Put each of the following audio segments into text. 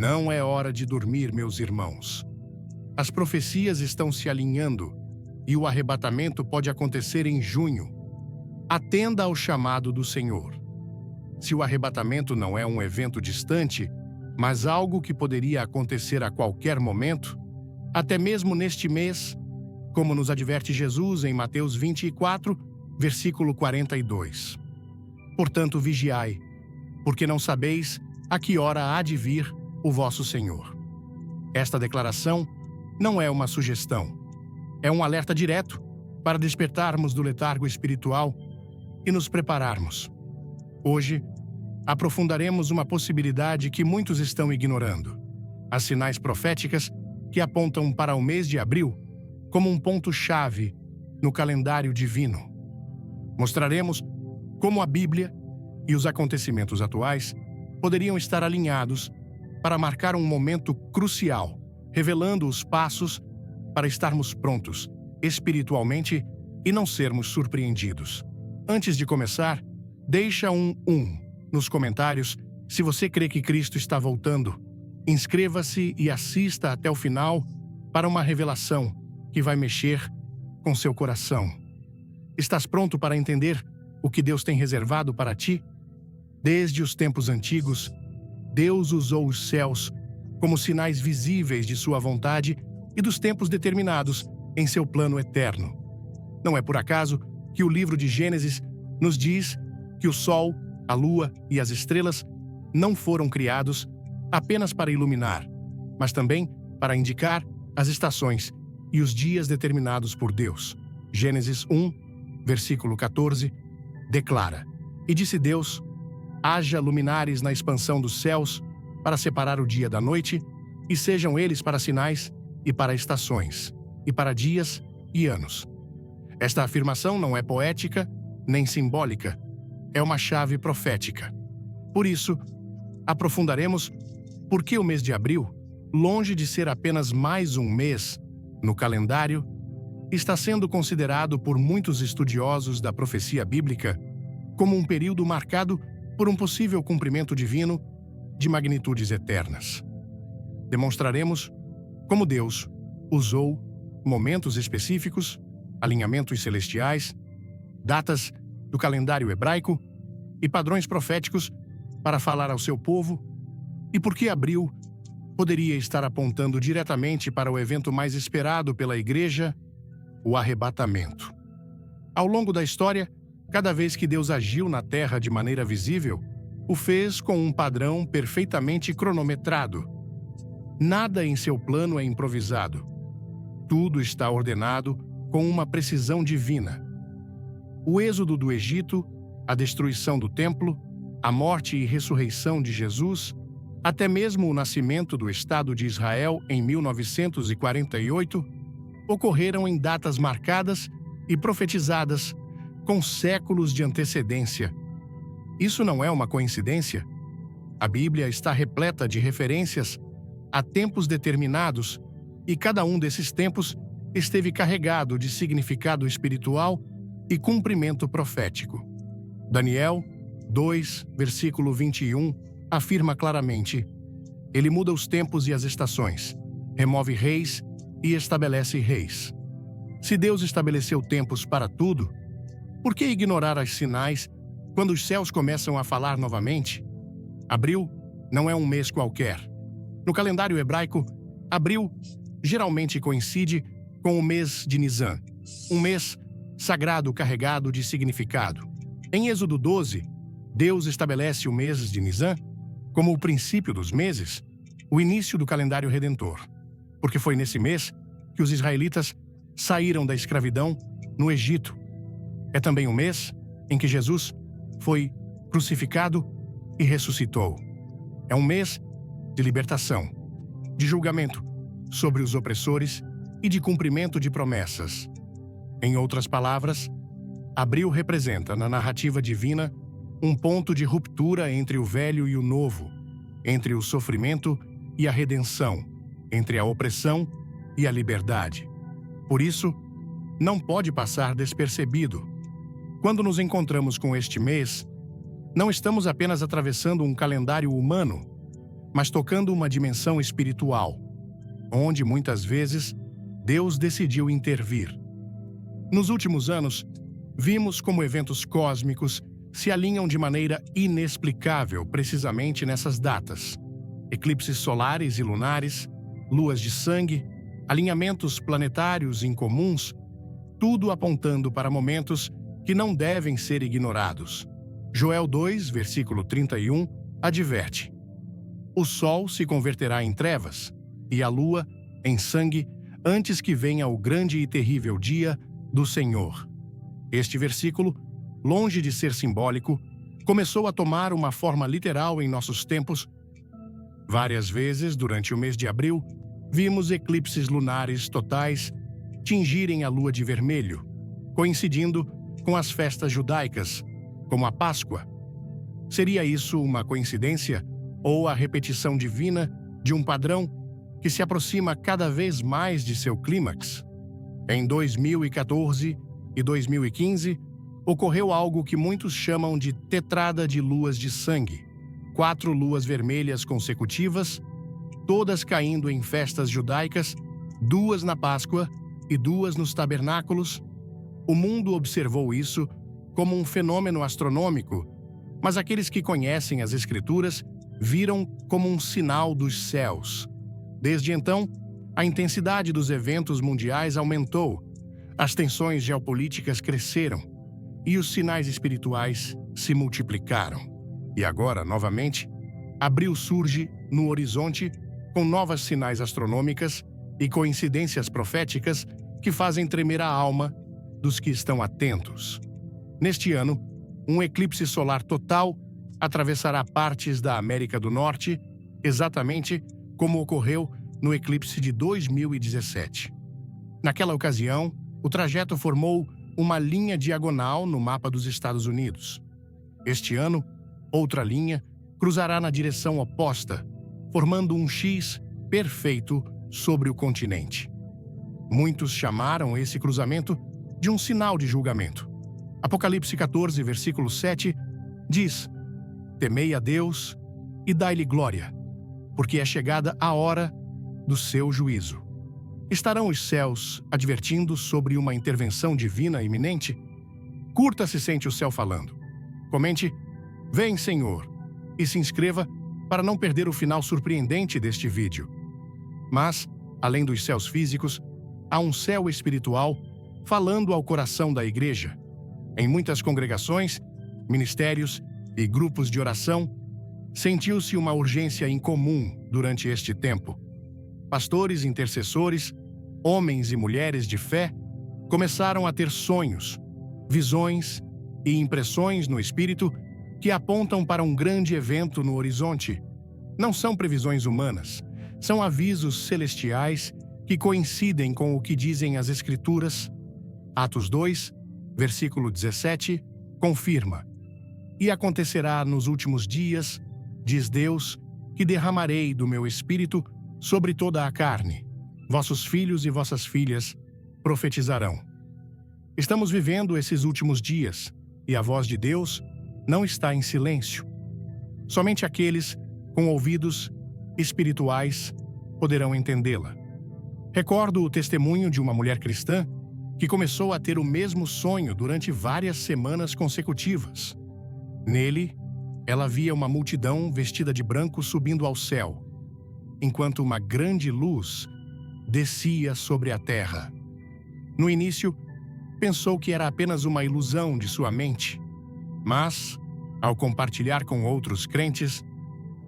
Não é hora de dormir, meus irmãos. As profecias estão se alinhando e o arrebatamento pode acontecer em junho. Atenda ao chamado do Senhor. Se o arrebatamento não é um evento distante, mas algo que poderia acontecer a qualquer momento, até mesmo neste mês, como nos adverte Jesus em Mateus 24, versículo 42. Portanto, vigiai, porque não sabeis a que hora há de vir o vosso Senhor. Esta declaração não é uma sugestão, é um alerta direto para despertarmos do letargo espiritual e nos prepararmos. Hoje, aprofundaremos uma possibilidade que muitos estão ignorando: as sinais proféticas que apontam para o mês de abril como um ponto-chave no calendário divino. Mostraremos como a Bíblia e os acontecimentos atuais poderiam estar alinhados para marcar um momento crucial, revelando os passos para estarmos prontos espiritualmente e não sermos surpreendidos. Antes de começar, deixa um nos comentários se você crê que Cristo está voltando. Inscreva-se e assista até o final para uma revelação que vai mexer com seu coração. Estás pronto para entender o que Deus tem reservado para ti? Desde os tempos antigos, Deus usou os céus como sinais visíveis de sua vontade e dos tempos determinados em seu plano eterno. Não é por acaso que o livro de Gênesis nos diz que o sol, a lua e as estrelas não foram criados apenas para iluminar, mas também para indicar as estações e os dias determinados por Deus. Gênesis 1, versículo 14, declara: E disse Deus: haja luminares na expansão dos céus para separar o dia da noite, e sejam eles para sinais e para estações, e para dias e anos. Esta afirmação não é poética nem simbólica, é uma chave profética. Por isso, aprofundaremos por que o mês de abril, longe de ser apenas mais um mês no calendário, está sendo considerado por muitos estudiosos da profecia bíblica como um período marcado por um possível cumprimento divino de magnitudes eternas. Demonstraremos como Deus usou momentos específicos, alinhamentos celestiais, datas do calendário hebraico e padrões proféticos para falar ao seu povo, e por que abril poderia estar apontando diretamente para o evento mais esperado pela Igreja, o arrebatamento. Ao longo da história, cada vez que Deus agiu na Terra de maneira visível, o fez com um padrão perfeitamente cronometrado. Nada em seu plano é improvisado. Tudo está ordenado com uma precisão divina. O êxodo do Egito, a destruição do templo, a morte e ressurreição de Jesus, até mesmo o nascimento do Estado de Israel em 1948, ocorreram em datas marcadas e profetizadas com séculos de antecedência. Isso não é uma coincidência. A Bíblia está repleta de referências a tempos determinados, e cada um desses tempos esteve carregado de significado espiritual e cumprimento profético. Daniel 2, versículo 21, afirma claramente: Ele muda os tempos e as estações, remove reis e estabelece reis. Se Deus estabeleceu tempos para tudo, por que ignorar as sinais quando os céus começam a falar novamente? Abril não é um mês qualquer. No calendário hebraico, abril geralmente coincide com o mês de Nisan, um mês sagrado carregado de significado. Em Êxodo 12, Deus estabelece o mês de Nisan como o princípio dos meses, o início do calendário redentor, porque foi nesse mês que os israelitas saíram da escravidão no Egito. É também o mês em que Jesus foi crucificado e ressuscitou. É um mês de libertação, de julgamento sobre os opressores e de cumprimento de promessas. Em outras palavras, abril representa, na narrativa divina, um ponto de ruptura entre o velho e o novo, entre o sofrimento e a redenção, entre a opressão e a liberdade. Por isso, não pode passar despercebido. Quando nos encontramos com este mês, não estamos apenas atravessando um calendário humano, mas tocando uma dimensão espiritual, onde muitas vezes Deus decidiu intervir. Nos últimos anos, vimos como eventos cósmicos se alinham de maneira inexplicável precisamente nessas datas. Eclipses solares e lunares, luas de sangue, alinhamentos planetários incomuns, tudo apontando para momentos que não devem ser ignorados. Joel 2, versículo 31, adverte: o sol se converterá em trevas e a lua em sangue antes que venha o grande e terrível dia do Senhor. Este versículo, longe de ser simbólico, começou a tomar uma forma literal em nossos tempos. Várias vezes, durante o mês de abril, vimos eclipses lunares totais tingirem a lua de vermelho, coincidindo com as festas judaicas, como a Páscoa. Seria isso uma coincidência ou a repetição divina de um padrão que se aproxima cada vez mais de seu clímax? Em 2014 e 2015, ocorreu algo que muitos chamam de tetrada de luas de sangue. 4 luas vermelhas consecutivas, todas caindo em festas judaicas, 2 na Páscoa e 2 nos tabernáculos. O mundo observou isso como um fenômeno astronômico, mas aqueles que conhecem as Escrituras viram como um sinal dos céus. Desde então, a intensidade dos eventos mundiais aumentou, as tensões geopolíticas cresceram e os sinais espirituais se multiplicaram. E agora, novamente, abril surge no horizonte com novas sinais astronômicas e coincidências proféticas que fazem tremer a alma dos que estão atentos. Neste ano, um eclipse solar total atravessará partes da América do Norte, exatamente como ocorreu no eclipse de 2017. Naquela ocasião, o trajeto formou uma linha diagonal no mapa dos Estados Unidos. Este ano, outra linha cruzará na direção oposta, formando um X perfeito sobre o continente. Muitos chamaram esse cruzamento de um sinal de julgamento. Apocalipse 14, versículo 7, diz: temei a Deus e dai-lhe glória, porque é chegada a hora do seu juízo. Estarão os céus advertindo sobre uma intervenção divina iminente? Curta se sente o céu falando. Comente: vem, Senhor, e se inscreva para não perder o final surpreendente deste vídeo. Mas, além dos céus físicos, há um céu espiritual falando ao coração da igreja. Em muitas congregações, ministérios e grupos de oração, sentiu-se uma urgência incomum durante este tempo. Pastores intercessores, homens e mulheres de fé, começaram a ter sonhos, visões e impressões no espírito que apontam para um grande evento no horizonte. Não são previsões humanas, são avisos celestiais que coincidem com o que dizem as Escrituras. Atos 2, versículo 17, confirma: e acontecerá nos últimos dias, diz Deus, que derramarei do meu espírito sobre toda a carne. Vossos filhos e vossas filhas profetizarão. Estamos vivendo esses últimos dias, e a voz de Deus não está em silêncio. Somente aqueles com ouvidos espirituais poderão entendê-la. Recordo o testemunho de uma mulher cristã que começou a ter o mesmo sonho durante várias semanas consecutivas. Nele, ela via uma multidão vestida de branco subindo ao céu, enquanto uma grande luz descia sobre a terra. No início, pensou que era apenas uma ilusão de sua mente, mas, ao compartilhar com outros crentes,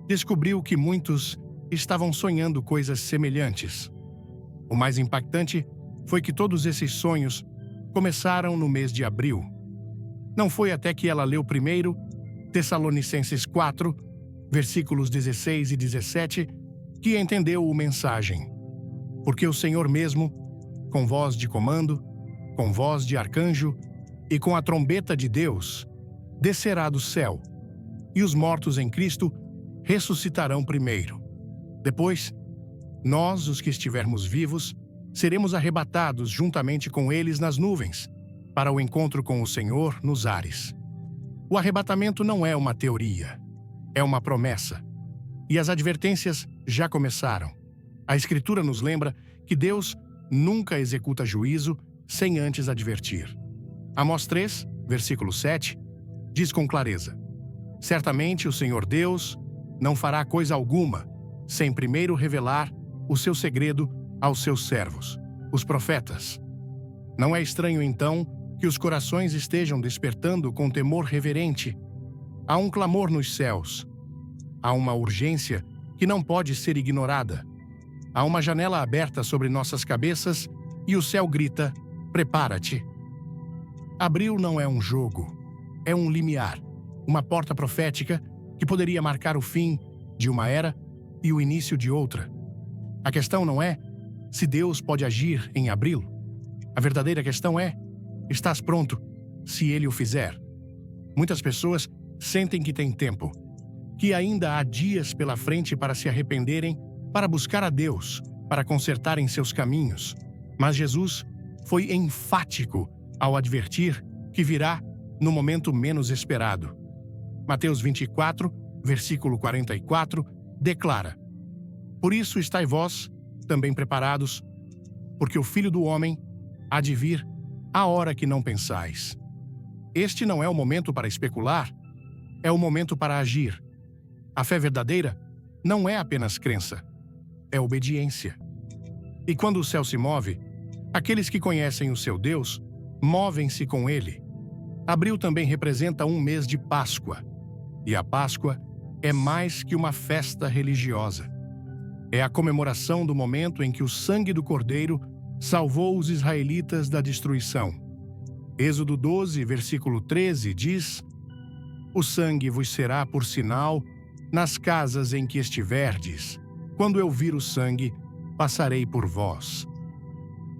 descobriu que muitos estavam sonhando coisas semelhantes. O mais impactante foi que todos esses sonhos começaram no mês de abril. Não foi até que ela leu primeiro Tessalonicenses 4, versículos 16 e 17, que entendeu a mensagem. Porque o Senhor mesmo, com voz de comando, com voz de arcanjo e com a trombeta de Deus, descerá do céu, e os mortos em Cristo ressuscitarão primeiro. Depois, nós, os que estivermos vivos, seremos arrebatados juntamente com eles nas nuvens, para o encontro com o Senhor nos ares. O arrebatamento não é uma teoria, é uma promessa. E as advertências já começaram. A Escritura nos lembra que Deus nunca executa juízo sem antes advertir. Amós 3, versículo 7, diz com clareza: certamente o Senhor Deus não fará coisa alguma sem primeiro revelar o seu segredo aos seus servos, os profetas. Não é estranho, então, que os corações estejam despertando com temor reverente. Há um clamor nos céus. Há uma urgência que não pode ser ignorada. Há uma janela aberta sobre nossas cabeças e o céu grita: prepara-te. Abril não é um jogo, é um limiar, uma porta profética que poderia marcar o fim de uma era e o início de outra. A questão não é se Deus pode agir em abril. A verdadeira questão é: estás pronto se Ele o fizer? Muitas pessoas sentem que têm tempo, que ainda há dias pela frente para se arrependerem, para buscar a Deus, para consertarem seus caminhos. Mas Jesus foi enfático ao advertir que virá no momento menos esperado. Mateus 24, versículo 44, declara: por isso estai vós também preparados, porque o Filho do Homem há de vir à hora que não pensais. Este não é o momento para especular, é o momento para agir. A fé verdadeira não é apenas crença, é obediência. E quando o céu se move, aqueles que conhecem o seu Deus movem-se com ele. Abril também representa um mês de Páscoa, e a Páscoa é mais que uma festa religiosa. É a comemoração do momento em que o sangue do Cordeiro salvou os israelitas da destruição. Êxodo 12, versículo 13 diz: o sangue vos será por sinal nas casas em que estiverdes. Quando eu vir o sangue, passarei por vós.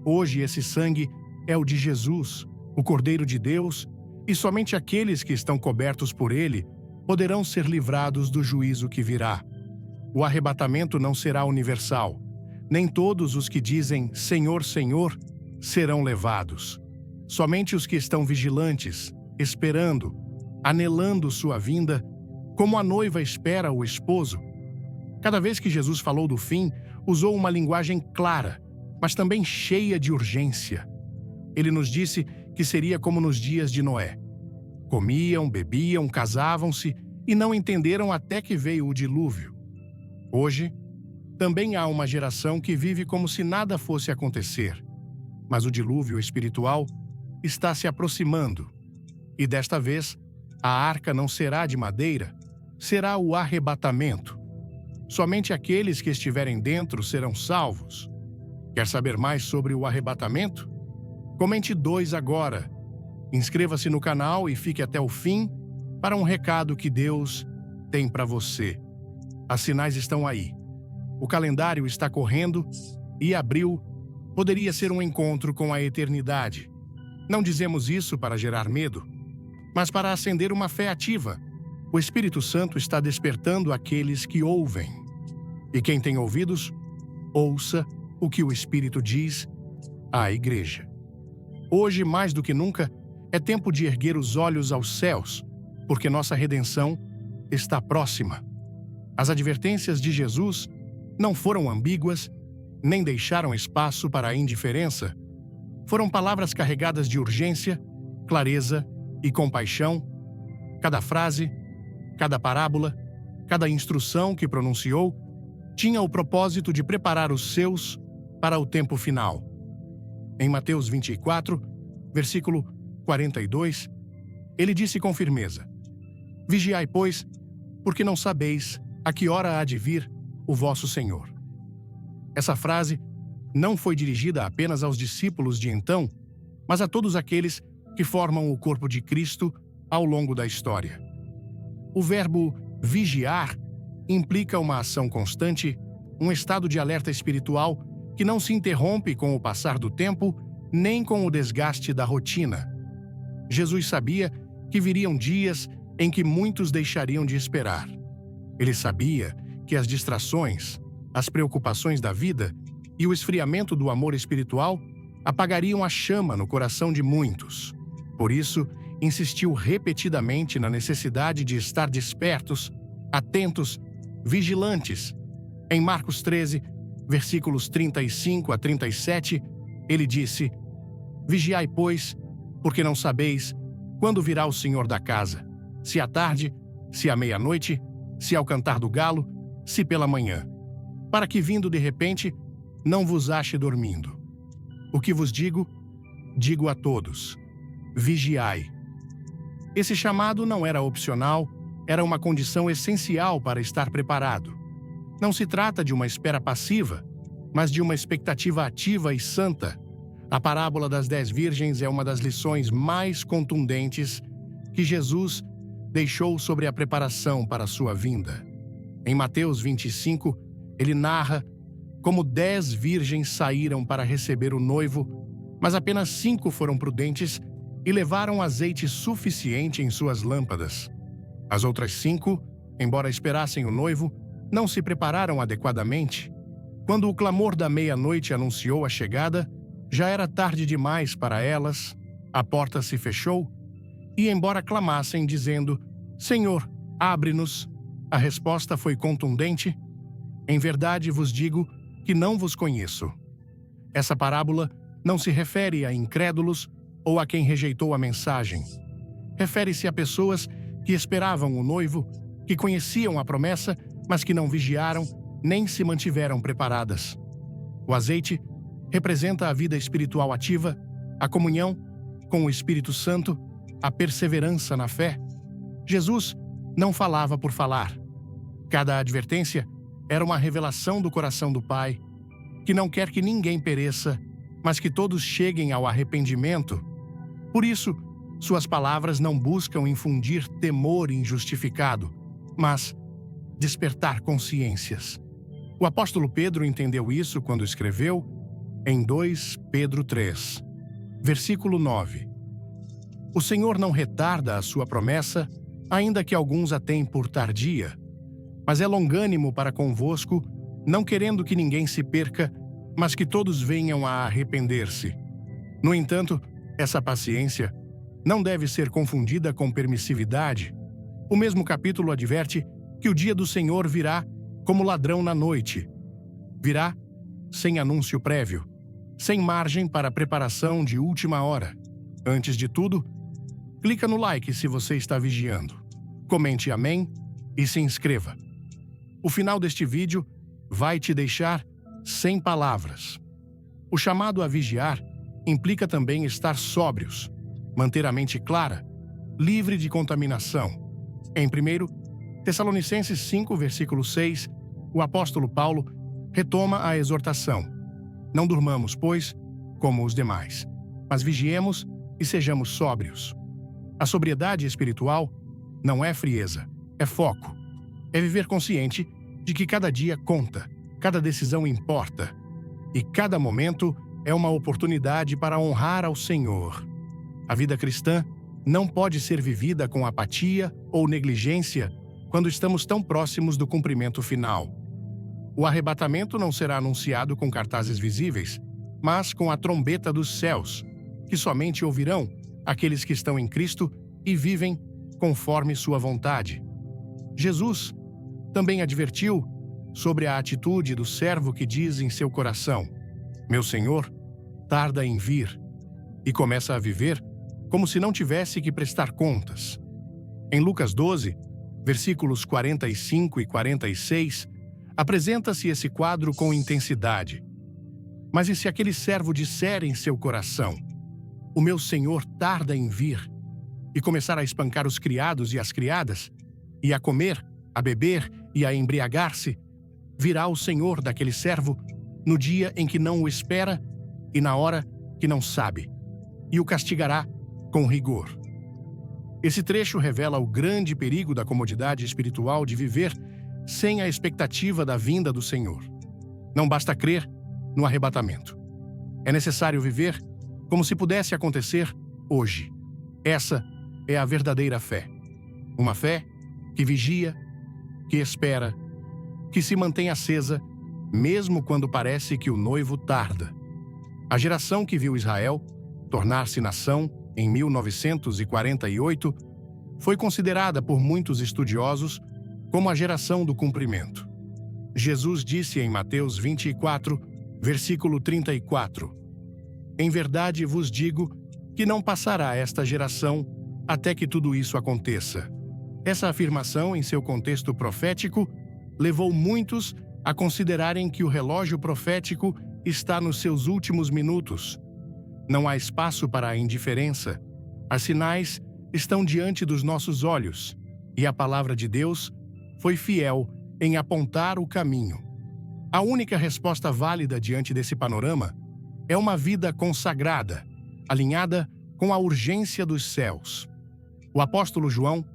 Hoje esse sangue é o de Jesus, o Cordeiro de Deus, e somente aqueles que estão cobertos por ele poderão ser livrados do juízo que virá. O arrebatamento não será universal. Nem todos os que dizem Senhor, Senhor serão levados. Somente os que estão vigilantes, esperando, anelando sua vinda, como a noiva espera o esposo. Cada vez que Jesus falou do fim, usou uma linguagem clara, mas também cheia de urgência. Ele nos disse que seria como nos dias de Noé. Comiam, bebiam, casavam-se e não entenderam até que veio o dilúvio. Hoje, também há uma geração que vive como se nada fosse acontecer. Mas o dilúvio espiritual está se aproximando. E desta vez, a arca não será de madeira, será o arrebatamento. Somente aqueles que estiverem dentro serão salvos. Quer saber mais sobre o arrebatamento? Comente 2 agora. Inscreva-se no canal e fique até o fim para um recado que Deus tem para você. As sinais estão aí. O calendário está correndo e abril poderia ser um encontro com a eternidade. Não dizemos isso para gerar medo, mas para acender uma fé ativa. O Espírito Santo está despertando aqueles que ouvem. E quem tem ouvidos, ouça o que o Espírito diz à igreja. Hoje, mais do que nunca, é tempo de erguer os olhos aos céus, porque nossa redenção está próxima. As advertências de Jesus não foram ambíguas, nem deixaram espaço para a indiferença. Foram palavras carregadas de urgência, clareza e compaixão. Cada frase, cada parábola, cada instrução que pronunciou tinha o propósito de preparar os seus para o tempo final. Em Mateus 24, versículo 42, ele disse com firmeza: vigiai, pois, porque não sabeis a que hora há de vir o vosso Senhor. Essa frase não foi dirigida apenas aos discípulos de então, mas a todos aqueles que formam o corpo de Cristo ao longo da história. O verbo vigiar implica uma ação constante, um estado de alerta espiritual que não se interrompe com o passar do tempo, nem com o desgaste da rotina. Jesus sabia que viriam dias em que muitos deixariam de esperar. Ele sabia que as distrações, as preocupações da vida e o esfriamento do amor espiritual apagariam a chama no coração de muitos. Por isso, insistiu repetidamente na necessidade de estar despertos, atentos vigilantes. Em Marcos 13, versículos 35 a 37, ele disse: Vigiai, pois, porque não sabeis quando virá o Senhor da casa, se à tarde, se à meia-noite, se ao cantar do galo, se pela manhã, para que vindo de repente não vos ache dormindo. O que vos digo, digo a todos: vigiai. Esse chamado não era opcional, era uma condição essencial para estar preparado. Não se trata de uma espera passiva, mas de uma expectativa ativa e santa. A parábola das 10 virgens é uma das lições mais contundentes que Jesus deixou sobre a preparação para a sua vinda. Em Mateus 25, ele narra como 10 virgens saíram para receber o noivo, mas apenas 5 foram prudentes e levaram azeite suficiente em suas lâmpadas. As outras 5, embora esperassem o noivo, não se prepararam adequadamente. Quando o clamor da meia-noite anunciou a chegada, já era tarde demais para elas, a porta se fechou, e embora clamassem dizendo: Senhor, abre-nos, a resposta foi contundente: Em verdade vos digo que não vos conheço. Essa parábola não se refere a incrédulos ou a quem rejeitou a mensagem. Refere-se a pessoas que esperavam o noivo, que conheciam a promessa, mas que não vigiaram nem se mantiveram preparadas. O azeite representa a vida espiritual ativa, a comunhão com o Espírito Santo, a perseverança na fé. Jesus não falava por falar. Cada advertência era uma revelação do coração do Pai, que não quer que ninguém pereça, mas que todos cheguem ao arrependimento. Por isso, suas palavras não buscam infundir temor injustificado, mas despertar consciências. O apóstolo Pedro entendeu isso quando escreveu em 2 Pedro 3, versículo 9. O Senhor não retarda a sua promessa, ainda que alguns a tenham por tardia, mas é longânimo para convosco, não querendo que ninguém se perca, mas que todos venham a arrepender-se. No entanto, essa paciência não deve ser confundida com permissividade. O mesmo capítulo adverte que o dia do Senhor virá como ladrão na noite. Virá sem anúncio prévio, sem margem para preparação de última hora. Antes de tudo, clica no like se você está vigiando. Comente amém e se inscreva. O final deste vídeo vai te deixar sem palavras. O chamado a vigiar implica também estar sóbrios, manter a mente clara, livre de contaminação. Em 1 Tessalonicenses 5, versículo 6, o apóstolo Paulo retoma a exortação: Não durmamos, pois, como os demais, mas vigiemos e sejamos sóbrios. A sobriedade espiritual não é frieza, é foco. É viver consciente de que cada dia conta, cada decisão importa, e cada momento é uma oportunidade para honrar ao Senhor. A vida cristã não pode ser vivida com apatia ou negligência quando estamos tão próximos do cumprimento final. O arrebatamento não será anunciado com cartazes visíveis, mas com a trombeta dos céus, que somente ouvirão aqueles que estão em Cristo e vivem conforme sua vontade. Jesus também advertiu sobre a atitude do servo que diz em seu coração: Meu Senhor tarda em vir, e começa a viver como se não tivesse que prestar contas. Em Lucas 12, versículos 45 e 46, apresenta-se esse quadro com intensidade. Mas e se aquele servo disser em seu coração: O meu senhor tarda em vir, e começar a espancar os criados e as criadas, e a comer, a beber e a embriagar-se, virá o senhor daquele servo no dia em que não o espera e na hora que não sabe, e o castigará com rigor. Esse trecho revela o grande perigo da comodidade espiritual de viver sem a expectativa da vinda do Senhor. Não basta crer no arrebatamento. É necessário viver como se pudesse acontecer hoje. Essa é a verdadeira fé. Uma fé que vigia, que espera, que se mantém acesa, mesmo quando parece que o noivo tarda. A geração que viu Israel tornar-se nação em 1948 foi considerada por muitos estudiosos como a geração do cumprimento. Jesus disse em Mateus 24, versículo 34: Em verdade vos digo que não passará esta geração até que tudo isso aconteça. Essa afirmação, em seu contexto profético, levou muitos a considerarem que o relógio profético está nos seus últimos minutos. Não há espaço para a indiferença. Os sinais estão diante dos nossos olhos, e a palavra de Deus foi fiel em apontar o caminho. A única resposta válida diante desse panorama é uma vida consagrada, alinhada com a urgência dos céus. O apóstolo João,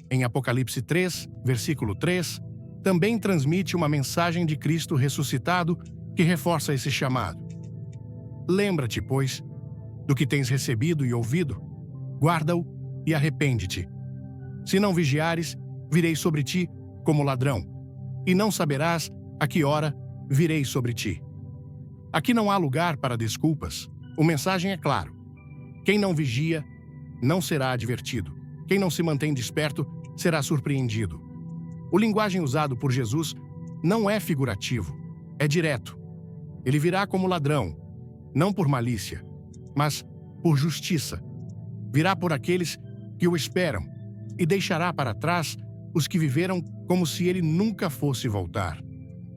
em Apocalipse 3, versículo 3, também transmite uma mensagem de Cristo ressuscitado que reforça esse chamado. Lembra-te, pois, do que tens recebido e ouvido, guarda-o e arrepende-te. Se não vigiares, virei sobre ti como ladrão, e não saberás a que hora virei sobre ti. Aqui não há lugar para desculpas. A mensagem é clara. Quem não vigia não será advertido. Quem não se mantém desperto será surpreendido. O linguagem usado por Jesus não é figurativo, é direto. Ele virá como ladrão, não por malícia, mas por justiça. Virá por aqueles que o esperam e deixará para trás os que viveram como se ele nunca fosse voltar.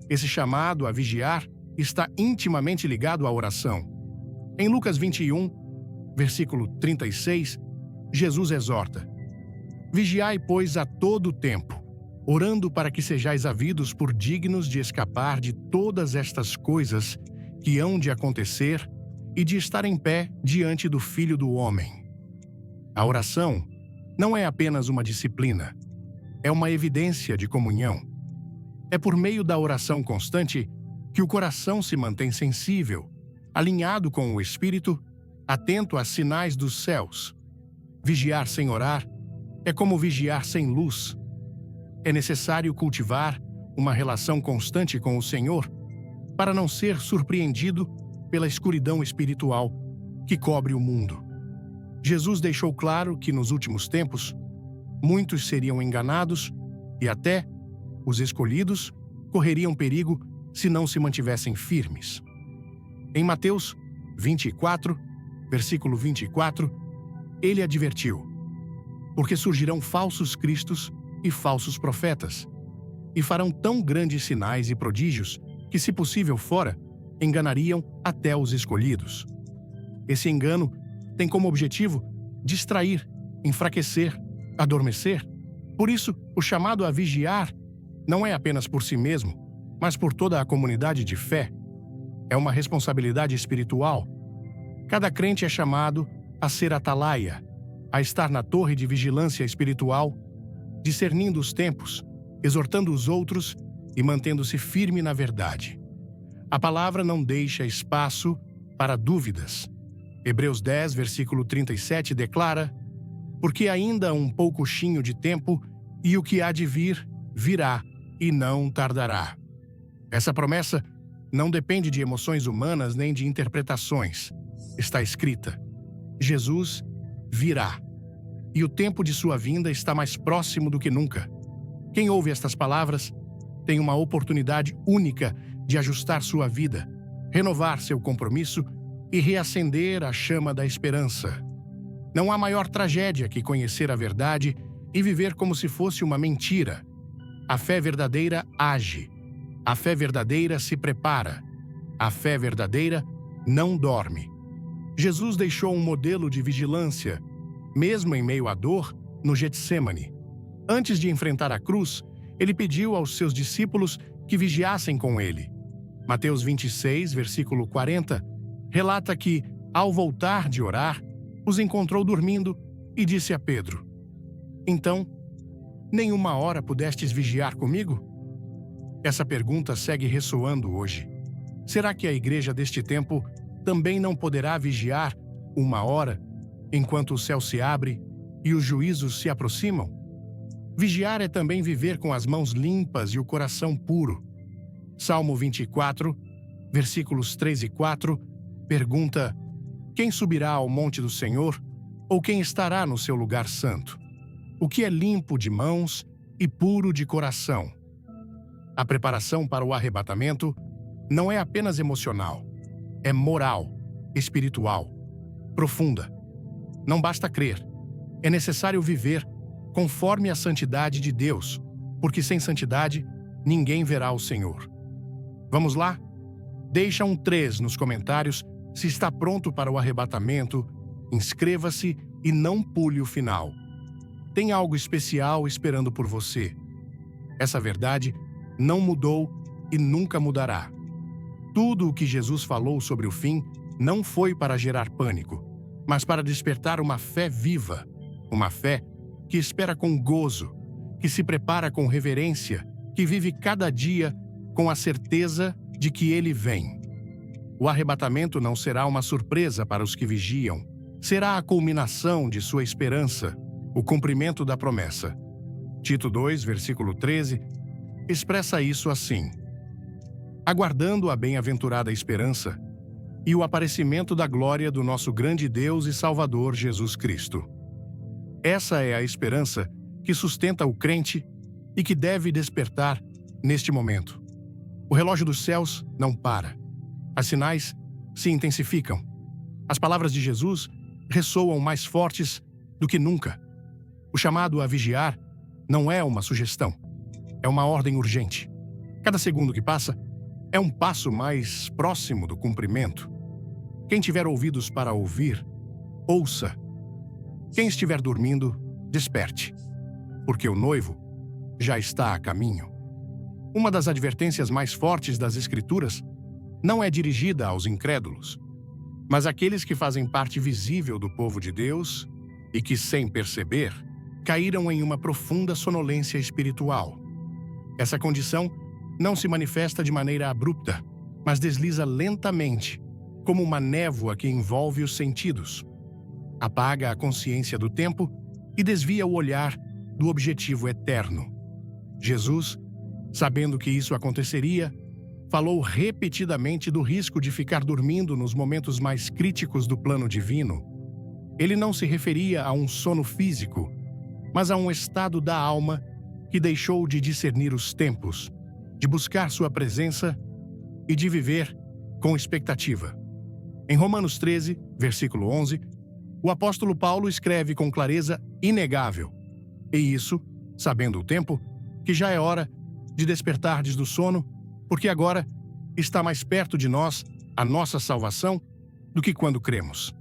Esse chamado a vigiar está intimamente ligado à oração. Em Lucas 21, versículo 36, Jesus exorta: Vigiai, pois, a todo o tempo, orando para que sejais havidos por dignos de escapar de todas estas coisas que hão de acontecer e de estar em pé diante do Filho do Homem. A oração não é apenas uma disciplina, é uma evidência de comunhão. É por meio da oração constante que o coração se mantém sensível, alinhado com o Espírito, atento a sinais dos céus. Vigiar sem orar é como vigiar sem luz. É necessário cultivar uma relação constante com o Senhor para não ser surpreendido pela escuridão espiritual que cobre o mundo. Jesus deixou claro que nos últimos tempos, muitos seriam enganados e até os escolhidos correriam perigo se não se mantivessem firmes. Em Mateus 24, versículo 24, ele advertiu: Porque surgirão falsos cristos e falsos profetas, e farão tão grandes sinais e prodígios que, se possível fora, enganariam até os escolhidos. Esse engano tem como objetivo distrair, enfraquecer, adormecer. Por isso, o chamado a vigiar não é apenas por si mesmo, mas por toda a comunidade de fé. É uma responsabilidade espiritual. Cada crente é chamado a ser atalaia, a estar na torre de vigilância espiritual, discernindo os tempos, exortando os outros e mantendo-se firme na verdade. A palavra não deixa espaço para dúvidas. Hebreus 10, versículo 37 declara: Porque ainda há um poucochinho de tempo, e o que há de vir, virá, e não tardará. Essa promessa não depende de emoções humanas nem de interpretações. Está escrita: Jesus virá, e o tempo de sua vinda está mais próximo do que nunca. Quem ouve estas palavras tem uma oportunidade única de ajustar sua vida, renovar seu compromisso e reacender a chama da esperança. Não há maior tragédia que conhecer a verdade e viver como se fosse uma mentira. A fé verdadeira age. A fé verdadeira se prepara. A fé verdadeira não dorme. Jesus deixou um modelo de vigilância, mesmo em meio à dor, no Getsêmani. Antes de enfrentar a cruz, ele pediu aos seus discípulos que vigiassem com ele. Mateus 26, versículo 40, relata que, ao voltar de orar, os encontrou dormindo e disse a Pedro: Então, nenhuma hora pudestes vigiar comigo? Essa pergunta segue ressoando hoje. Será que a igreja deste tempo também não poderá vigiar uma hora, enquanto o céu se abre e os juízos se aproximam? Vigiar é também viver com as mãos limpas e o coração puro. Salmo 24, versículos 3 e 4, pergunta: Quem subirá ao monte do Senhor, ou quem estará no seu lugar santo? O que é limpo de mãos e puro de coração. A preparação para o arrebatamento não é apenas emocional, é moral, espiritual, profunda. Não basta crer, é necessário viver conforme a santidade de Deus, porque sem santidade ninguém verá o Senhor. Vamos lá? Deixa um 3 nos comentários se está pronto para o arrebatamento, inscreva-se e não pule o final. Tem algo especial esperando por você. Essa verdade não mudou e nunca mudará. Tudo o que Jesus falou sobre o fim não foi para gerar pânico, mas para despertar uma fé viva, uma fé que espera com gozo, que se prepara com reverência, que vive cada dia com a certeza de que Ele vem. O arrebatamento não será uma surpresa para os que vigiam, será a culminação de sua esperança, o cumprimento da promessa. Tito 2, versículo 13, expressa isso assim: aguardando a bem-aventurada esperança e o aparecimento da glória do nosso grande Deus e Salvador Jesus Cristo. Essa é a esperança que sustenta o crente e que deve despertar neste momento. O relógio dos céus não para. As sinais se intensificam. As palavras de Jesus ressoam mais fortes do que nunca. O chamado a vigiar não é uma sugestão, é uma ordem urgente. Cada segundo que passa é um passo mais próximo do cumprimento. Quem tiver ouvidos para ouvir, ouça. Quem estiver dormindo, desperte, porque o noivo já está a caminho. Uma das advertências mais fortes das Escrituras não é dirigida aos incrédulos, mas àqueles que fazem parte visível do povo de Deus e que, sem perceber, caíram em uma profunda sonolência espiritual. Essa condição não se manifesta de maneira abrupta, mas desliza lentamente, como uma névoa que envolve os sentidos. Apaga a consciência do tempo e desvia o olhar do objetivo eterno. Jesus, sabendo que isso aconteceria, falou repetidamente do risco de ficar dormindo nos momentos mais críticos do plano divino. Ele não se referia a um sono físico, mas a um estado da alma que deixou de discernir os tempos, de buscar sua presença e de viver com expectativa. Em Romanos 13, versículo 11, o apóstolo Paulo escreve com clareza inegável: e isso, sabendo o tempo, que já é hora de despertardes do sono, porque agora está mais perto de nós a nossa salvação do que quando cremos.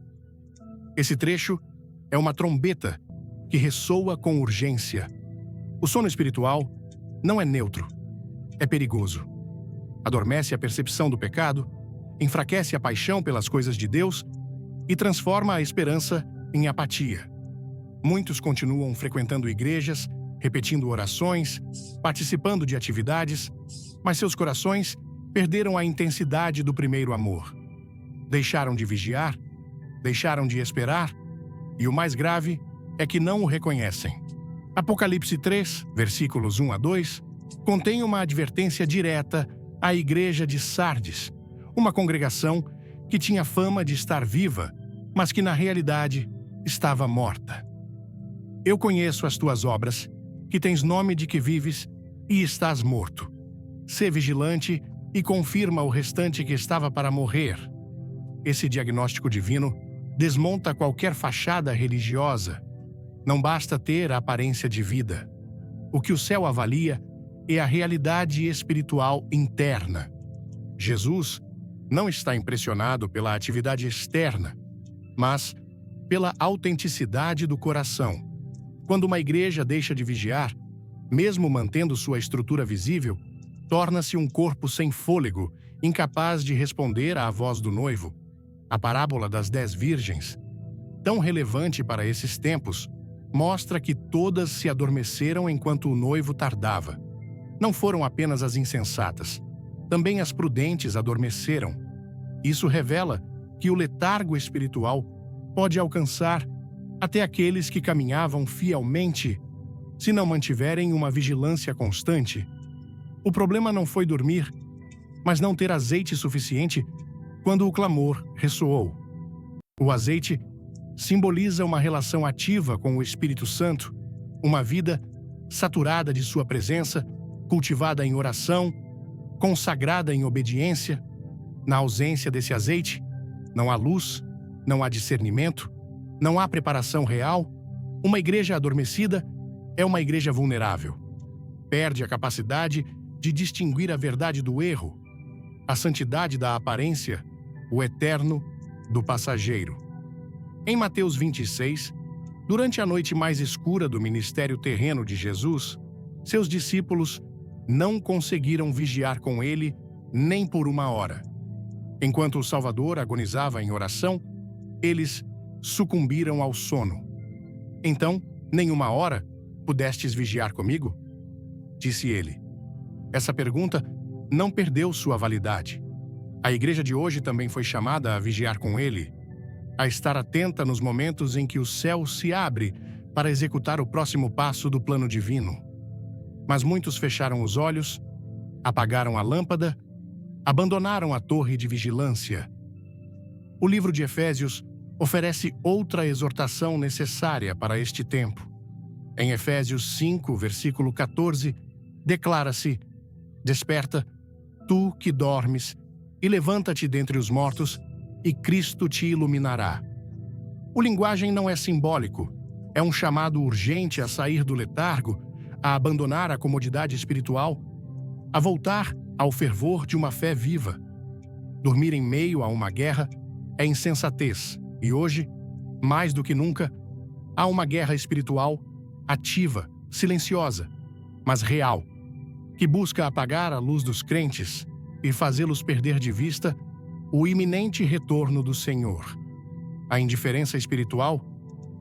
Esse trecho é uma trombeta que ressoa com urgência. O sono espiritual não é neutro, é perigoso. Adormece a percepção do pecado, enfraquece a paixão pelas coisas de Deus e transforma a esperança em apatia. Muitos continuam frequentando igrejas, repetindo orações, participando de atividades, mas seus corações perderam a intensidade do primeiro amor. Deixaram de vigiar, deixaram de esperar, e o mais grave é que não o reconhecem. Apocalipse 3, versículos 1 a 2, contém uma advertência direta à igreja de Sardes, uma congregação que tinha fama de estar viva, mas que na realidade estava morta. Eu conheço as tuas obras, que tens nome de que vives e estás morto. Sê vigilante e confirma o restante que estava para morrer. Esse diagnóstico divino desmonta qualquer fachada religiosa. Não basta ter a aparência de vida. O que o céu avalia é a realidade espiritual interna. Jesus não está impressionado pela atividade externa, mas pela autenticidade do coração. Quando uma igreja deixa de vigiar, mesmo mantendo sua estrutura visível, torna-se um corpo sem fôlego, incapaz de responder à voz do noivo. A parábola das 10 virgens, tão relevante para esses tempos, mostra que todas se adormeceram enquanto o noivo tardava. Não foram apenas as insensatas, também as prudentes adormeceram. Isso revela que o letargo espiritual pode alcançar até aqueles que caminhavam fielmente, se não mantiverem uma vigilância constante. O problema não foi dormir, mas não ter azeite suficiente quando o clamor ressoou. O azeite simboliza uma relação ativa com o Espírito Santo, uma vida saturada de sua presença, cultivada em oração, consagrada em obediência. Na ausência desse azeite, não há luz, não há discernimento, não há preparação real. Uma igreja adormecida é uma igreja vulnerável. Perde a capacidade de distinguir a verdade do erro, a santidade da aparência, o eterno do passageiro. Em Mateus 26, durante a noite mais escura do ministério terreno de Jesus, seus discípulos não conseguiram vigiar com ele nem por uma hora. Enquanto o Salvador agonizava em oração, eles sucumbiram ao sono. Então, nem uma hora pudestes vigiar comigo? Disse ele. Essa pergunta não perdeu sua validade. A igreja de hoje também foi chamada a vigiar com ele, a estar atenta nos momentos em que o céu se abre para executar o próximo passo do plano divino. Mas muitos fecharam os olhos, apagaram a lâmpada, abandonaram a torre de vigilância. O livro de Efésios oferece outra exortação necessária para este tempo. Em Efésios 5, versículo 14, declara-se: Desperta, tu que dormes, e levanta-te dentre os mortos, e Cristo te iluminará. O linguagem não é simbólico, é um chamado urgente a sair do letargo, a abandonar a comodidade espiritual, a voltar ao fervor de uma fé viva. Dormir em meio a uma guerra é insensatez, e hoje, mais do que nunca, há uma guerra espiritual ativa, silenciosa, mas real, que busca apagar a luz dos crentes e fazê-los perder de vista o iminente retorno do Senhor. A indiferença espiritual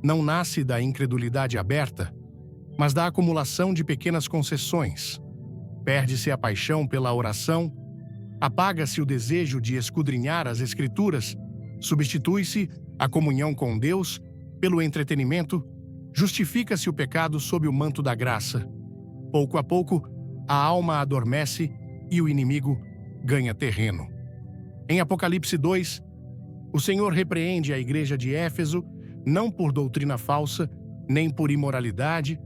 não nasce da incredulidade aberta, mas da acumulação de pequenas concessões. Perde-se a paixão pela oração, apaga-se o desejo de esquadrinhar as Escrituras, substitui-se a comunhão com Deus pelo entretenimento, justifica-se o pecado sob o manto da graça. Pouco a pouco, a alma adormece e o inimigo ganha terreno. Em Apocalipse 2, o Senhor repreende a igreja de Éfeso não por doutrina falsa, nem por imoralidade,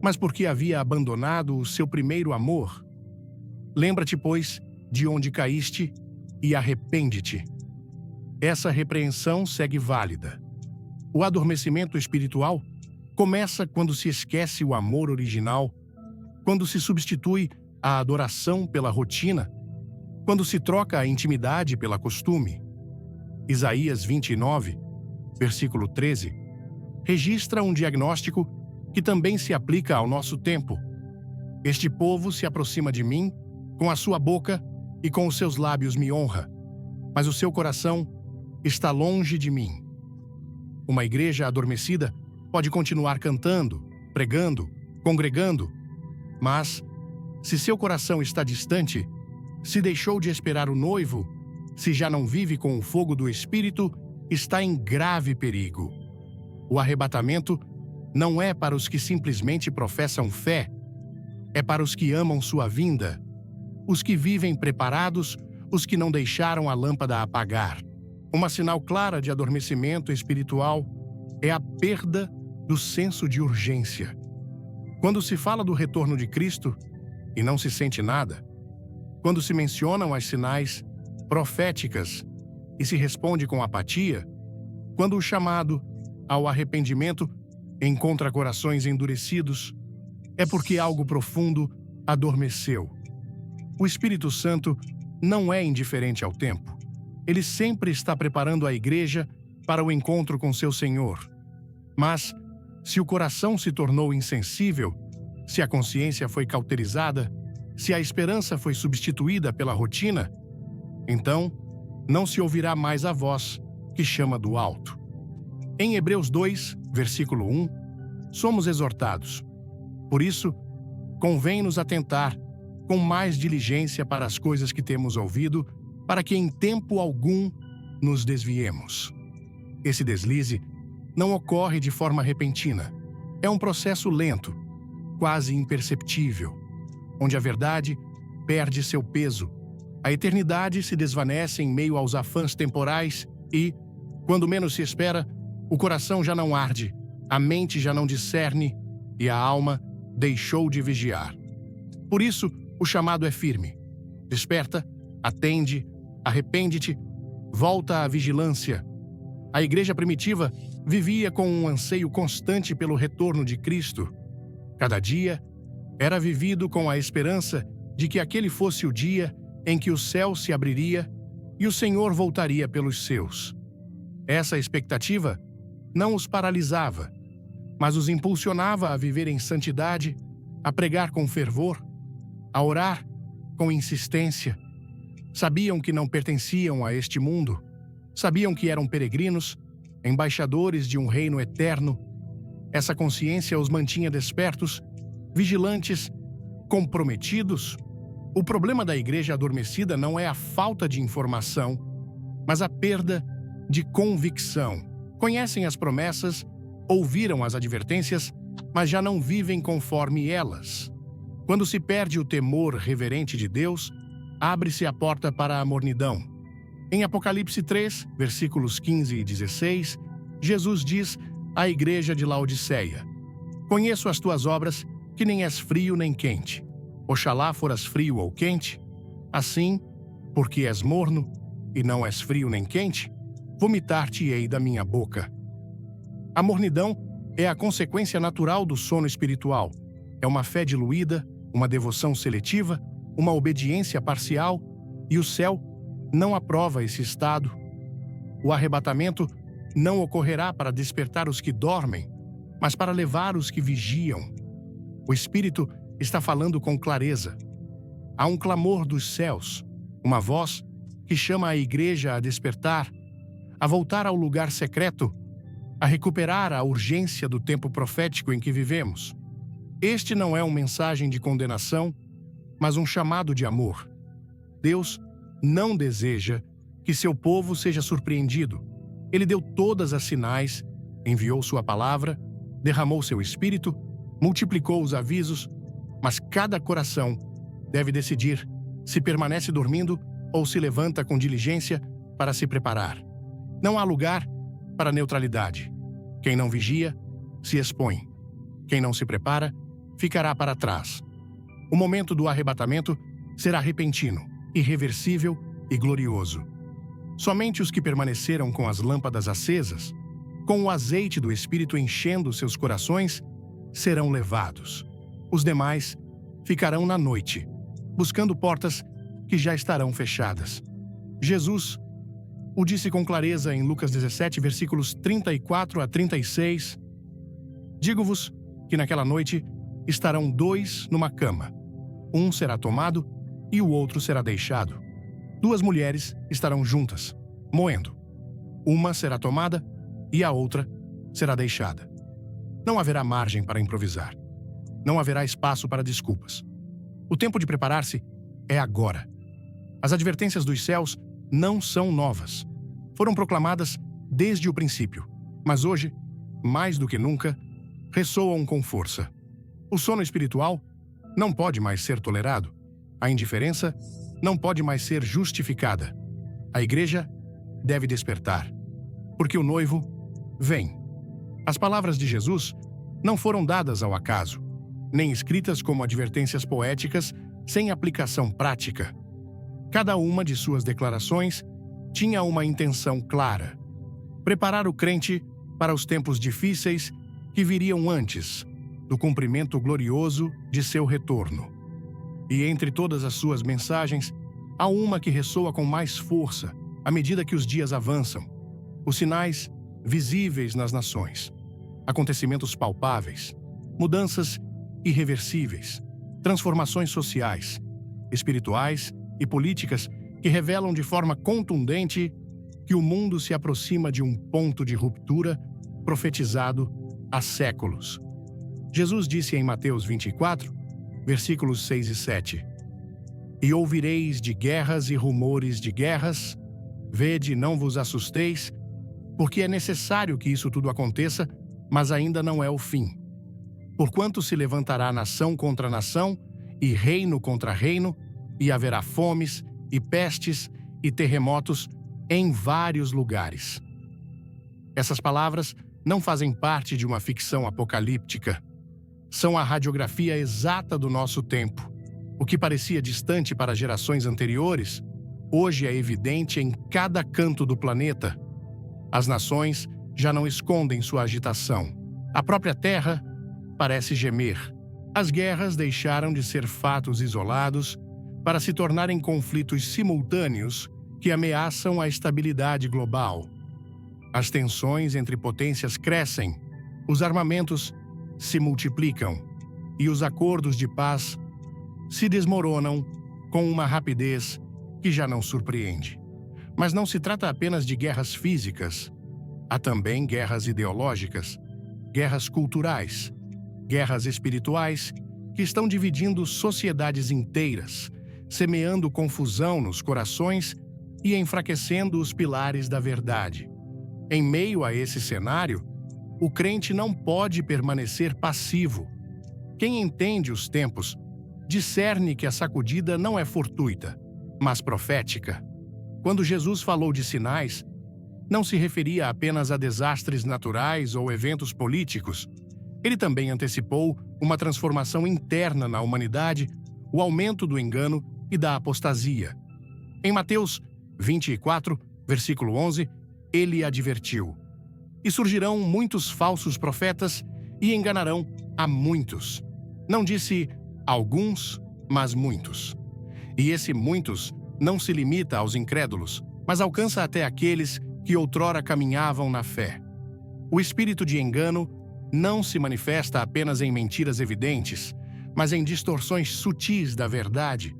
mas porque havia abandonado o seu primeiro amor. Lembra-te, pois, de onde caíste e arrepende-te. Essa repreensão segue válida. O adormecimento espiritual começa quando se esquece o amor original, quando se substitui a adoração pela rotina, quando se troca a intimidade pela costume. Isaías 29, versículo 13, registra um diagnóstico que também se aplica ao nosso tempo. Este povo se aproxima de mim, com a sua boca e com os seus lábios me honra, mas o seu coração está longe de mim. Uma igreja adormecida pode continuar cantando, pregando, congregando, mas, se seu coração está distante, se deixou de esperar o noivo, se já não vive com o fogo do Espírito, está em grave perigo. O arrebatamento não é para os que simplesmente professam fé, é para os que amam sua vinda, os que vivem preparados, os que não deixaram a lâmpada apagar. Uma sinal clara de adormecimento espiritual é a perda do senso de urgência. Quando se fala do retorno de Cristo e não se sente nada, quando se mencionam as sinais proféticas e se responde com apatia, quando o chamado ao arrependimento encontra corações endurecidos, é porque algo profundo adormeceu. O Espírito Santo não é indiferente ao tempo. Ele sempre está preparando a igreja para o encontro com seu Senhor. Mas, se o coração se tornou insensível, se a consciência foi cauterizada, se a esperança foi substituída pela rotina, então não se ouvirá mais a voz que chama do alto. Em Hebreus 2, versículo 1, somos exortados. Por isso, convém-nos atentar com mais diligência para as coisas que temos ouvido, para que em tempo algum nos desviemos. Esse deslize não ocorre de forma repentina. É um processo lento, quase imperceptível, onde a verdade perde seu peso, a eternidade se desvanece em meio aos afãs temporais e, quando menos se espera, o coração já não arde, a mente já não discerne e a alma deixou de vigiar. Por isso, o chamado é firme. Desperta, atende, arrepende-te, volta à vigilância. A igreja primitiva vivia com um anseio constante pelo retorno de Cristo. Cada dia era vivido com a esperança de que aquele fosse o dia em que o céu se abriria e o Senhor voltaria pelos seus. Essa expectativa não os paralisava, mas os impulsionava a viver em santidade, a pregar com fervor, a orar com insistência. Sabiam que não pertenciam a este mundo, sabiam que eram peregrinos, embaixadores de um reino eterno. Essa consciência os mantinha despertos, vigilantes, comprometidos. O problema da igreja adormecida não é a falta de informação, mas a perda de convicção. Conhecem as promessas, ouviram as advertências, mas já não vivem conforme elas. Quando se perde o temor reverente de Deus, abre-se a porta para a mornidão. Em Apocalipse 3, versículos 15 e 16, Jesus diz à igreja de Laodiceia: "Conheço as tuas obras, que nem és frio nem quente. Oxalá foras frio ou quente. Assim, porque és morno e não és frio nem quente, vomitar-te-ei da minha boca." A mornidão é a consequência natural do sono espiritual. É uma fé diluída, uma devoção seletiva, uma obediência parcial, e o céu não aprova esse estado. O arrebatamento não ocorrerá para despertar os que dormem, mas para levar os que vigiam. O Espírito está falando com clareza. Há um clamor dos céus, uma voz que chama a igreja a despertar, a voltar ao lugar secreto, a recuperar a urgência do tempo profético em que vivemos. Este não é uma mensagem de condenação, mas um chamado de amor. Deus não deseja que seu povo seja surpreendido. Ele deu todas as sinais, enviou sua palavra, derramou seu espírito, multiplicou os avisos, mas cada coração deve decidir se permanece dormindo ou se levanta com diligência para se preparar. Não há lugar para neutralidade. Quem não vigia, se expõe. Quem não se prepara, ficará para trás. O momento do arrebatamento será repentino, irreversível e glorioso. Somente os que permaneceram com as lâmpadas acesas, com o azeite do Espírito enchendo seus corações, serão levados. Os demais ficarão na noite, buscando portas que já estarão fechadas. Jesus o disse com clareza em Lucas 17, versículos 34 a 36. "Digo-vos que naquela noite estarão 2 numa cama. Um será tomado e o outro será deixado. 2 mulheres estarão juntas, moendo. Uma será tomada e a outra será deixada." Não haverá margem para improvisar. Não haverá espaço para desculpas. O tempo de preparar-se é agora. As advertências dos céus não são novas. Foram proclamadas desde o princípio, mas hoje, mais do que nunca, ressoam com força. O sono espiritual não pode mais ser tolerado. A indiferença não pode mais ser justificada. A igreja deve despertar, porque o noivo vem. As palavras de Jesus não foram dadas ao acaso, nem escritas como advertências poéticas sem aplicação prática. Cada uma de suas declarações tinha uma intenção clara: preparar o crente para os tempos difíceis que viriam antes do cumprimento glorioso de seu retorno. E entre todas as suas mensagens, há uma que ressoa com mais força à medida que os dias avançam: os sinais visíveis nas nações, acontecimentos palpáveis, mudanças irreversíveis, transformações sociais, espirituais e políticas que revelam de forma contundente que o mundo se aproxima de um ponto de ruptura profetizado há séculos. Jesus disse em Mateus 24, versículos 6 e 7: "E ouvireis de guerras e rumores de guerras, vede, não vos assusteis, porque é necessário que isso tudo aconteça, mas ainda não é o fim. Porquanto se levantará nação contra nação, e reino contra reino, e haverá fomes, e pestes, e terremotos em vários lugares." Essas palavras não fazem parte de uma ficção apocalíptica. são a radiografia exata do nosso tempo. O que parecia distante para gerações anteriores, hoje é evidente em cada canto do planeta. As nações já não escondem sua agitação. A própria Terra parece gemer. As guerras deixaram de ser fatos isolados para se tornarem conflitos simultâneos que ameaçam a estabilidade global. As tensões entre potências crescem, os armamentos se multiplicam e os acordos de paz se desmoronam com uma rapidez que já não surpreende. Mas não se trata apenas de guerras físicas. Há também guerras ideológicas, guerras culturais, guerras espirituais que estão dividindo sociedades inteiras, semeando confusão nos corações e enfraquecendo os pilares da verdade. Em meio a esse cenário, o crente não pode permanecer passivo. Quem entende os tempos discerne que a sacudida não é fortuita, mas profética. Quando Jesus falou de sinais, não se referia apenas a desastres naturais ou eventos políticos. Ele também antecipou uma transformação interna na humanidade, o aumento do engano e da apostasia. Em Mateus 24, versículo 11, ele advertiu: "E surgirão muitos falsos profetas e enganarão a muitos." Não disse alguns, mas muitos. E esse muitos não se limita aos incrédulos, mas alcança até aqueles que outrora caminhavam na fé. O espírito de engano não se manifesta apenas em mentiras evidentes, mas em distorções sutis da verdade,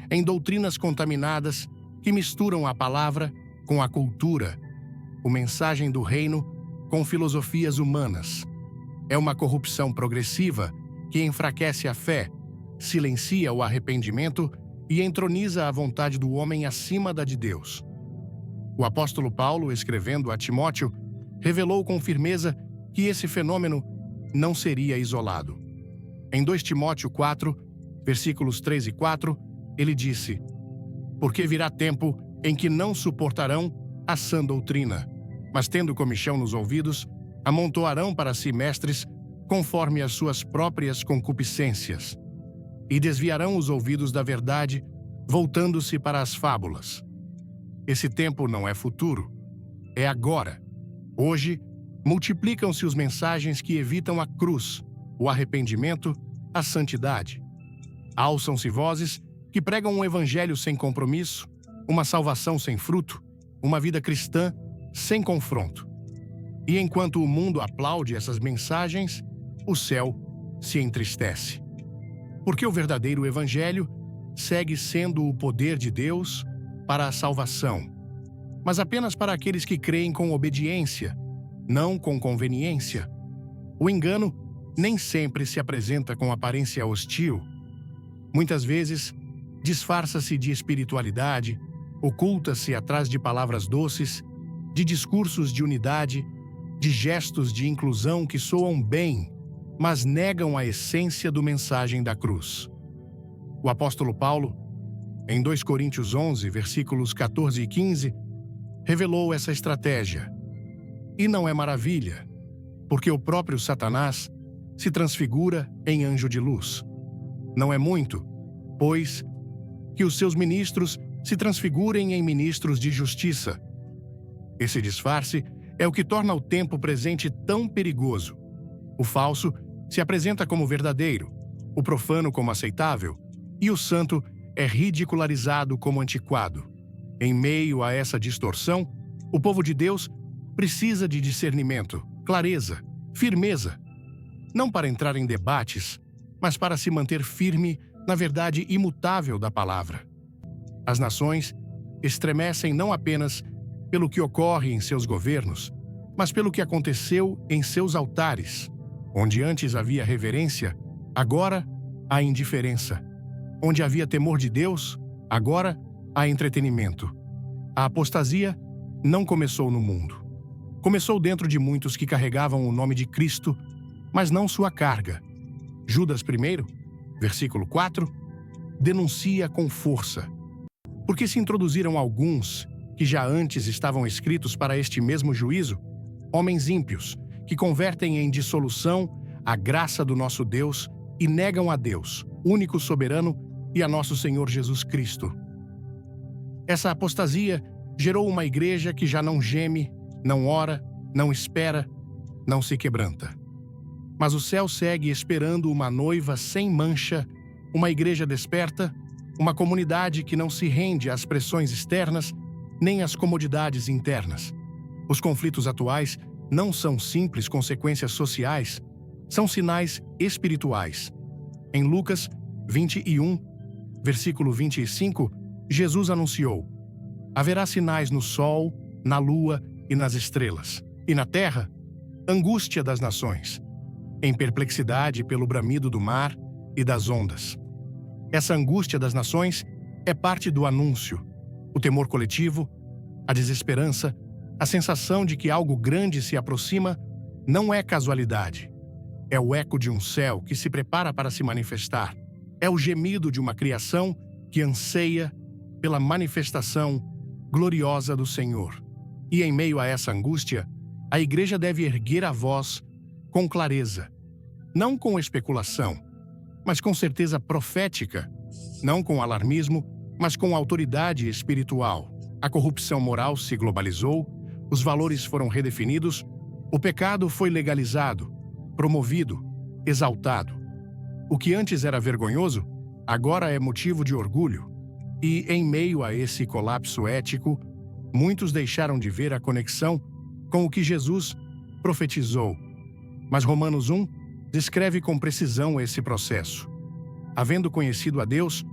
em doutrinas contaminadas que misturam a palavra com a cultura, a mensagem do reino com filosofias humanas. É uma corrupção progressiva que enfraquece a fé, silencia o arrependimento e entroniza a vontade do homem acima da de Deus. O apóstolo Paulo, escrevendo a Timóteo, revelou com firmeza que esse fenômeno não seria isolado. Em 2 Timóteo 4, versículos 3 e 4, ele disse: "Porque virá tempo em que não suportarão a sã doutrina, mas tendo comichão nos ouvidos, amontoarão para si mestres conforme as suas próprias concupiscências, e desviarão os ouvidos da verdade, voltando-se para as fábulas." Esse tempo não é futuro, é agora. Hoje, multiplicam-se os mensagens que evitam a cruz, o arrependimento, a santidade. Alçam-se vozes que pregam um evangelho sem compromisso, uma salvação sem fruto, uma vida cristã sem confronto. E enquanto o mundo aplaude essas mensagens, o céu se entristece. Porque o verdadeiro evangelho segue sendo o poder de Deus para a salvação, mas apenas para aqueles que creem com obediência, não com conveniência. O engano nem sempre se apresenta com aparência hostil. Muitas vezes, disfarça-se de espiritualidade, oculta-se atrás de palavras doces, de discursos de unidade, de gestos de inclusão que soam bem, mas negam a essência do mensagem da cruz. O apóstolo Paulo, em 2 Coríntios 11, versículos 14 e 15, revelou essa estratégia. E não é maravilha, porque o próprio Satanás se transfigura em anjo de luz. Não é muito, pois, que os seus ministros se transfigurem em ministros de justiça. Esse disfarce é o que torna o tempo presente tão perigoso. O falso se apresenta como verdadeiro, o profano como aceitável, e o santo é ridicularizado como antiquado. Em meio a essa distorção, o povo de Deus precisa de discernimento, clareza, firmeza, não para entrar em debates, mas para se manter firme na verdade imutável da palavra. As nações estremecem não apenas pelo que ocorre em seus governos, mas pelo que aconteceu em seus altares. Onde antes havia reverência, agora há indiferença. Onde havia temor de Deus, agora há entretenimento. A apostasia não começou no mundo. Começou dentro de muitos que carregavam o nome de Cristo, mas não sua carga. Judas I, versículo 4, denuncia com força: "Porque se introduziram alguns que já antes estavam escritos para este mesmo juízo, homens ímpios, que convertem em dissolução a graça do nosso Deus e negam a Deus, único soberano, e a nosso Senhor Jesus Cristo. Essa apostasia gerou uma igreja que já não geme, não ora, não espera, não se quebranta. Mas o céu segue esperando uma noiva sem mancha, uma igreja desperta, uma comunidade que não se rende às pressões externas nem às comodidades internas. Os conflitos atuais não são simples consequências sociais, são sinais espirituais. Em Lucas 21, versículo 25, Jesus anunciou: haverá sinais no sol, na lua e nas estrelas, e na terra, angústia das nações, em perplexidade pelo bramido do mar e das ondas. Essa angústia das nações é parte do anúncio, o temor coletivo, a desesperança, a sensação de que algo grande se aproxima não é casualidade. É o eco de um céu que se prepara para se manifestar. É o gemido de uma criação que anseia pela manifestação gloriosa do Senhor. E em meio a essa angústia, a igreja deve erguer a voz com clareza, não com especulação, mas com certeza profética, não com alarmismo, mas com autoridade espiritual. A corrupção moral se globalizou, os valores foram redefinidos, o pecado foi legalizado, promovido, exaltado. O que antes era vergonhoso, agora é motivo de orgulho. E, em meio a esse colapso ético, muitos deixaram de ver a conexão com o que Jesus profetizou. Mas Romanos 1 descreve com precisão esse processo. Havendo conhecido a Deus,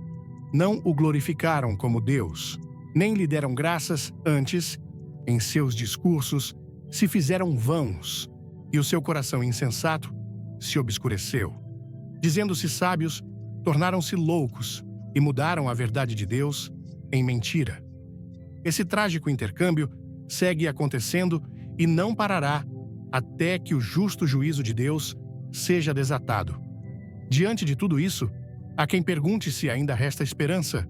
não o glorificaram como Deus, nem lhe deram graças, antes, em seus discursos, se fizeram vãos, e o seu coração insensato se obscureceu. Dizendo-se sábios, tornaram-se loucos e mudaram a verdade de Deus em mentira. Esse trágico intercâmbio segue acontecendo e não parará até que o justo juízo de Deus seja desatado. Diante de tudo isso, há quem pergunte se ainda resta esperança.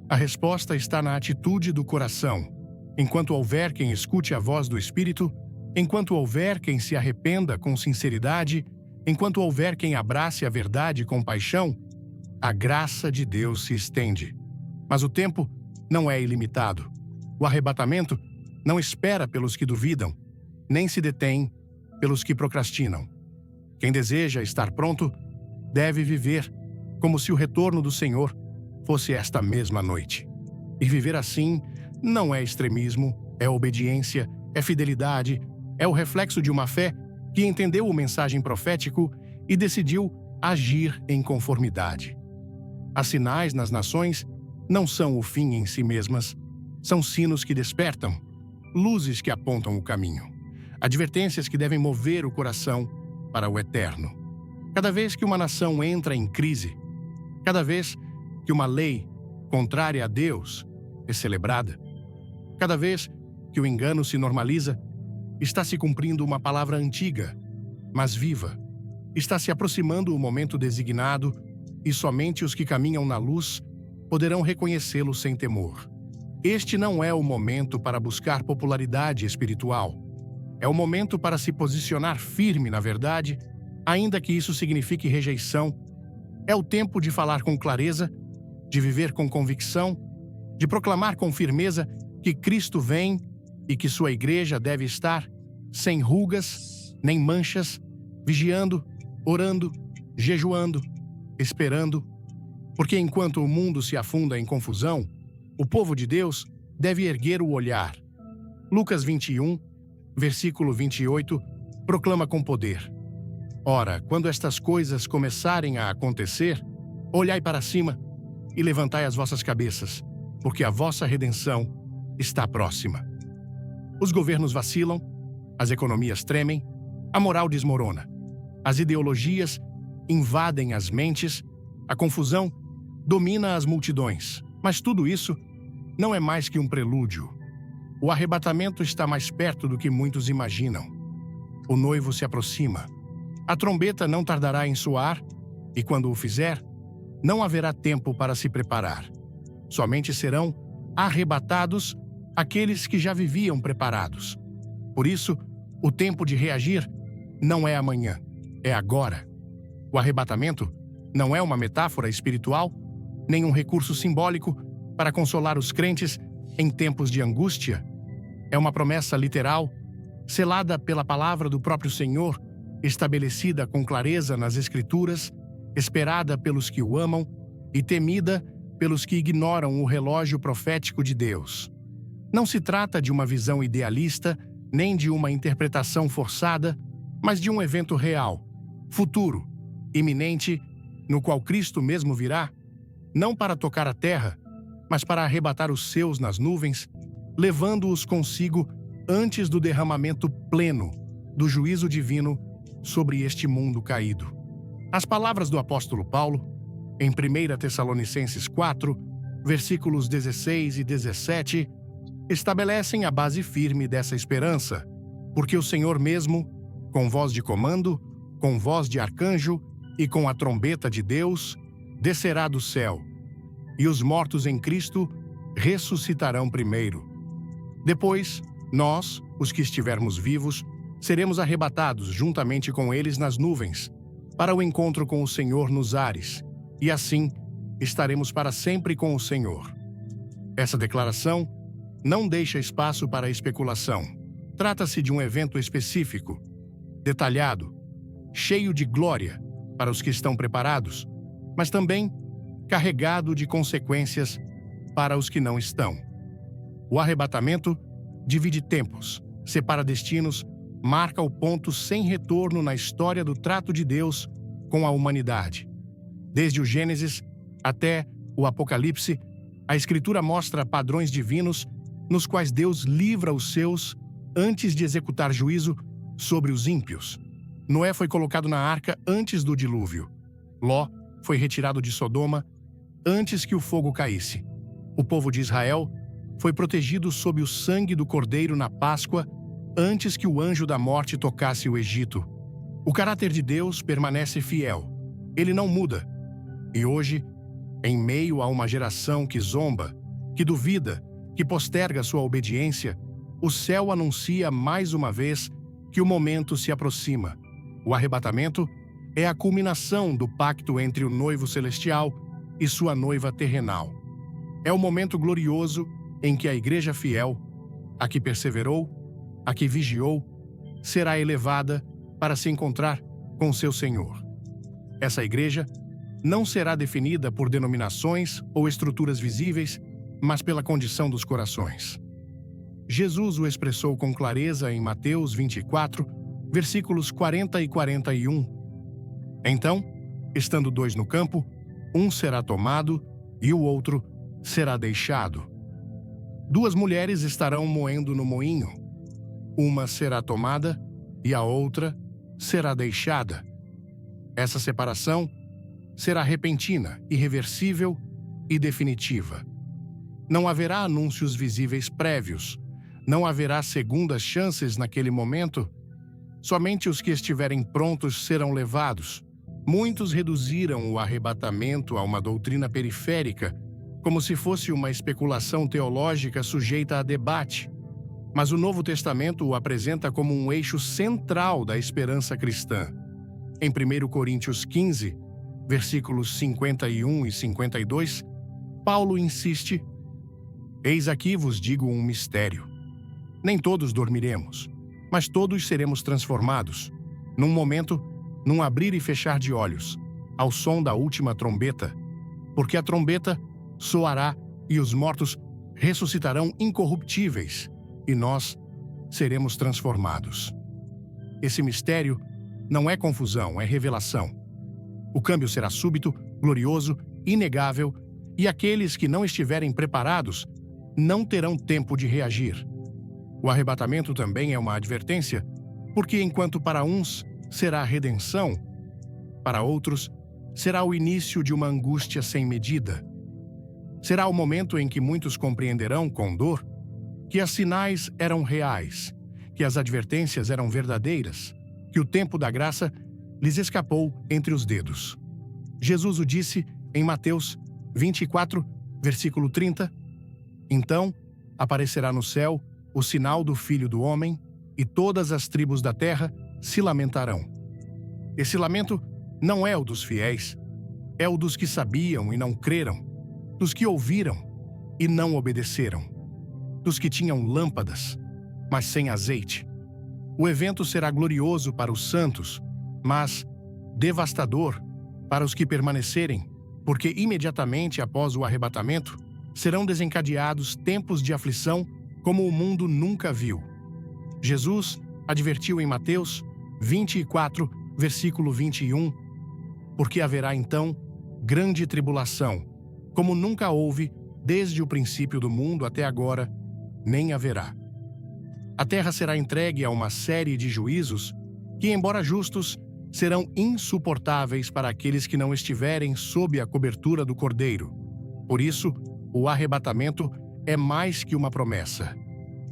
A resposta está na atitude do coração. Enquanto houver quem escute a voz do Espírito, enquanto houver quem se arrependa com sinceridade, enquanto houver quem abrace a verdade com paixão, a graça de Deus se estende. Mas o tempo não é ilimitado. O arrebatamento não espera pelos que duvidam, nem se detém pelos que procrastinam. Quem deseja estar pronto deve viver como se o retorno do Senhor fosse esta mesma noite. E viver assim não é extremismo, é obediência, é fidelidade, é o reflexo de uma fé que entendeu o mensagem profético e decidiu agir em conformidade. As sinais nas nações não são o fim em si mesmas, são sinos que despertam, luzes que apontam o caminho, advertências que devem mover o coração para o eterno. Cada vez que uma nação entra em crise, cada vez que uma lei contrária a Deus é celebrada, cada vez que o engano se normaliza, está se cumprindo uma palavra antiga, mas viva. Está se aproximando o momento designado e somente os que caminham na luz poderão reconhecê-lo sem temor. Este não é o momento para buscar popularidade espiritual. É o momento para se posicionar firme na verdade, ainda que isso signifique rejeição. É o tempo de falar com clareza, de viver com convicção, de proclamar com firmeza que Cristo vem e que sua igreja deve estar sem rugas, nem manchas, vigiando, orando, jejuando, esperando, porque enquanto o mundo se afunda em confusão, o povo de Deus deve erguer o olhar. Lucas 21, versículo 28, proclama com poder: ora, quando estas coisas começarem a acontecer, olhai para cima e levantai as vossas cabeças, porque a vossa redenção está próxima. Os governos vacilam, as economias tremem, a moral desmorona, as ideologias invadem as mentes, a confusão domina as multidões. Mas tudo isso não é mais que um prelúdio. O arrebatamento está mais perto do que muitos imaginam. O noivo se aproxima. A trombeta não tardará em soar, e quando o fizer, não haverá tempo para se preparar. Somente serão arrebatados aqueles que já viviam preparados. Por isso, o tempo de reagir não é amanhã, é agora. O arrebatamento não é uma metáfora espiritual, nem um recurso simbólico para consolar os crentes em tempos de angústia. É uma promessa literal, selada pela palavra do próprio Senhor, estabelecida com clareza nas Escrituras, esperada pelos que o amam e temida pelos que ignoram o relógio profético de Deus. Não se trata de uma visão idealista, nem de uma interpretação forçada, mas de um evento real, futuro, iminente, no qual Cristo mesmo virá, não para tocar a terra, mas para arrebatar os seus nas nuvens, levando-os consigo antes do derramamento pleno do juízo divino sobre este mundo caído. As palavras do apóstolo Paulo, em 1 Tessalonicenses 4, versículos 16 e 17, estabelecem a base firme dessa esperança, porque o Senhor mesmo, com voz de comando, com voz de arcanjo e com a trombeta de Deus, descerá do céu, e os mortos em Cristo ressuscitarão primeiro. Depois, nós, os que estivermos vivos, seremos arrebatados juntamente com eles nas nuvens, para o encontro com o Senhor nos ares, e assim estaremos para sempre com o Senhor. Essa declaração não deixa espaço para especulação. Trata-se de um evento específico, detalhado, cheio de glória para os que estão preparados, mas também carregado de consequências para os que não estão. O arrebatamento divide tempos, separa destinos, marca o ponto sem retorno na história do trato de Deus com a humanidade. Desde o Gênesis até o Apocalipse, a Escritura mostra padrões divinos nos quais Deus livra os seus antes de executar juízo sobre os ímpios. Noé foi colocado na arca antes do dilúvio. Ló foi retirado de Sodoma antes que o fogo caísse. O povo de Israel foi protegido sob o sangue do Cordeiro na Páscoa antes que o anjo da morte tocasse o Egito. O caráter de Deus permanece fiel. Ele não muda. E hoje, em meio a uma geração que zomba, que duvida, que posterga sua obediência, o céu anuncia mais uma vez que o momento se aproxima. O arrebatamento é a culminação do pacto entre o noivo celestial e sua noiva terrenal. É o momento glorioso em que a igreja fiel, a que perseverou, a que vigiou, será elevada para se encontrar com seu Senhor. Essa igreja não será definida por denominações ou estruturas visíveis, mas pela condição dos corações. Jesus o expressou com clareza em Mateus 24, versículos 40 e 41. Então, estando dois no campo, um será tomado e o outro será deixado. Duas mulheres estarão moendo no moinho. Uma será tomada e a outra será deixada. Essa separação será repentina, irreversível e definitiva. Não haverá anúncios visíveis prévios. Não haverá segundas chances naquele momento. Somente os que estiverem prontos serão levados. Muitos reduziram o arrebatamento a uma doutrina periférica, como se fosse uma especulação teológica sujeita a debate. Mas o Novo Testamento o apresenta como um eixo central da esperança cristã. Em 1 Coríntios 15, versículos 51 e 52, Paulo insiste: Eis aqui vos digo um mistério. Nem todos dormiremos, mas todos seremos transformados, num momento, num abrir e fechar de olhos, ao som da última trombeta, porque a trombeta soará e os mortos ressuscitarão incorruptíveis, e nós seremos transformados. Esse mistério não é confusão, é revelação. O câmbio será súbito, glorioso, inegável, e aqueles que não estiverem preparados não terão tempo de reagir. O arrebatamento também é uma advertência, porque enquanto para uns será a redenção, para outros será o início de uma angústia sem medida. Será o momento em que muitos compreenderão com dor que os sinais eram reais, que as advertências eram verdadeiras, que o tempo da graça lhes escapou entre os dedos. Jesus o disse em Mateus 24, versículo 30, Então aparecerá no céu o sinal do Filho do Homem, e todas as tribos da terra se lamentarão. Esse lamento não é o dos fiéis, é o dos que sabiam e não creram, dos que ouviram e não obedeceram, dos que tinham lâmpadas, mas sem azeite. O evento será glorioso para os santos, mas devastador para os que permanecerem, porque imediatamente após o arrebatamento serão desencadeados tempos de aflição como o mundo nunca viu. Jesus advertiu em Mateus 24, versículo 21, porque haverá então grande tribulação, como nunca houve desde o princípio do mundo até agora, nem haverá. A terra será entregue a uma série de juízos que, embora justos, serão insuportáveis para aqueles que não estiverem sob a cobertura do Cordeiro. Por isso, o arrebatamento é mais que uma promessa.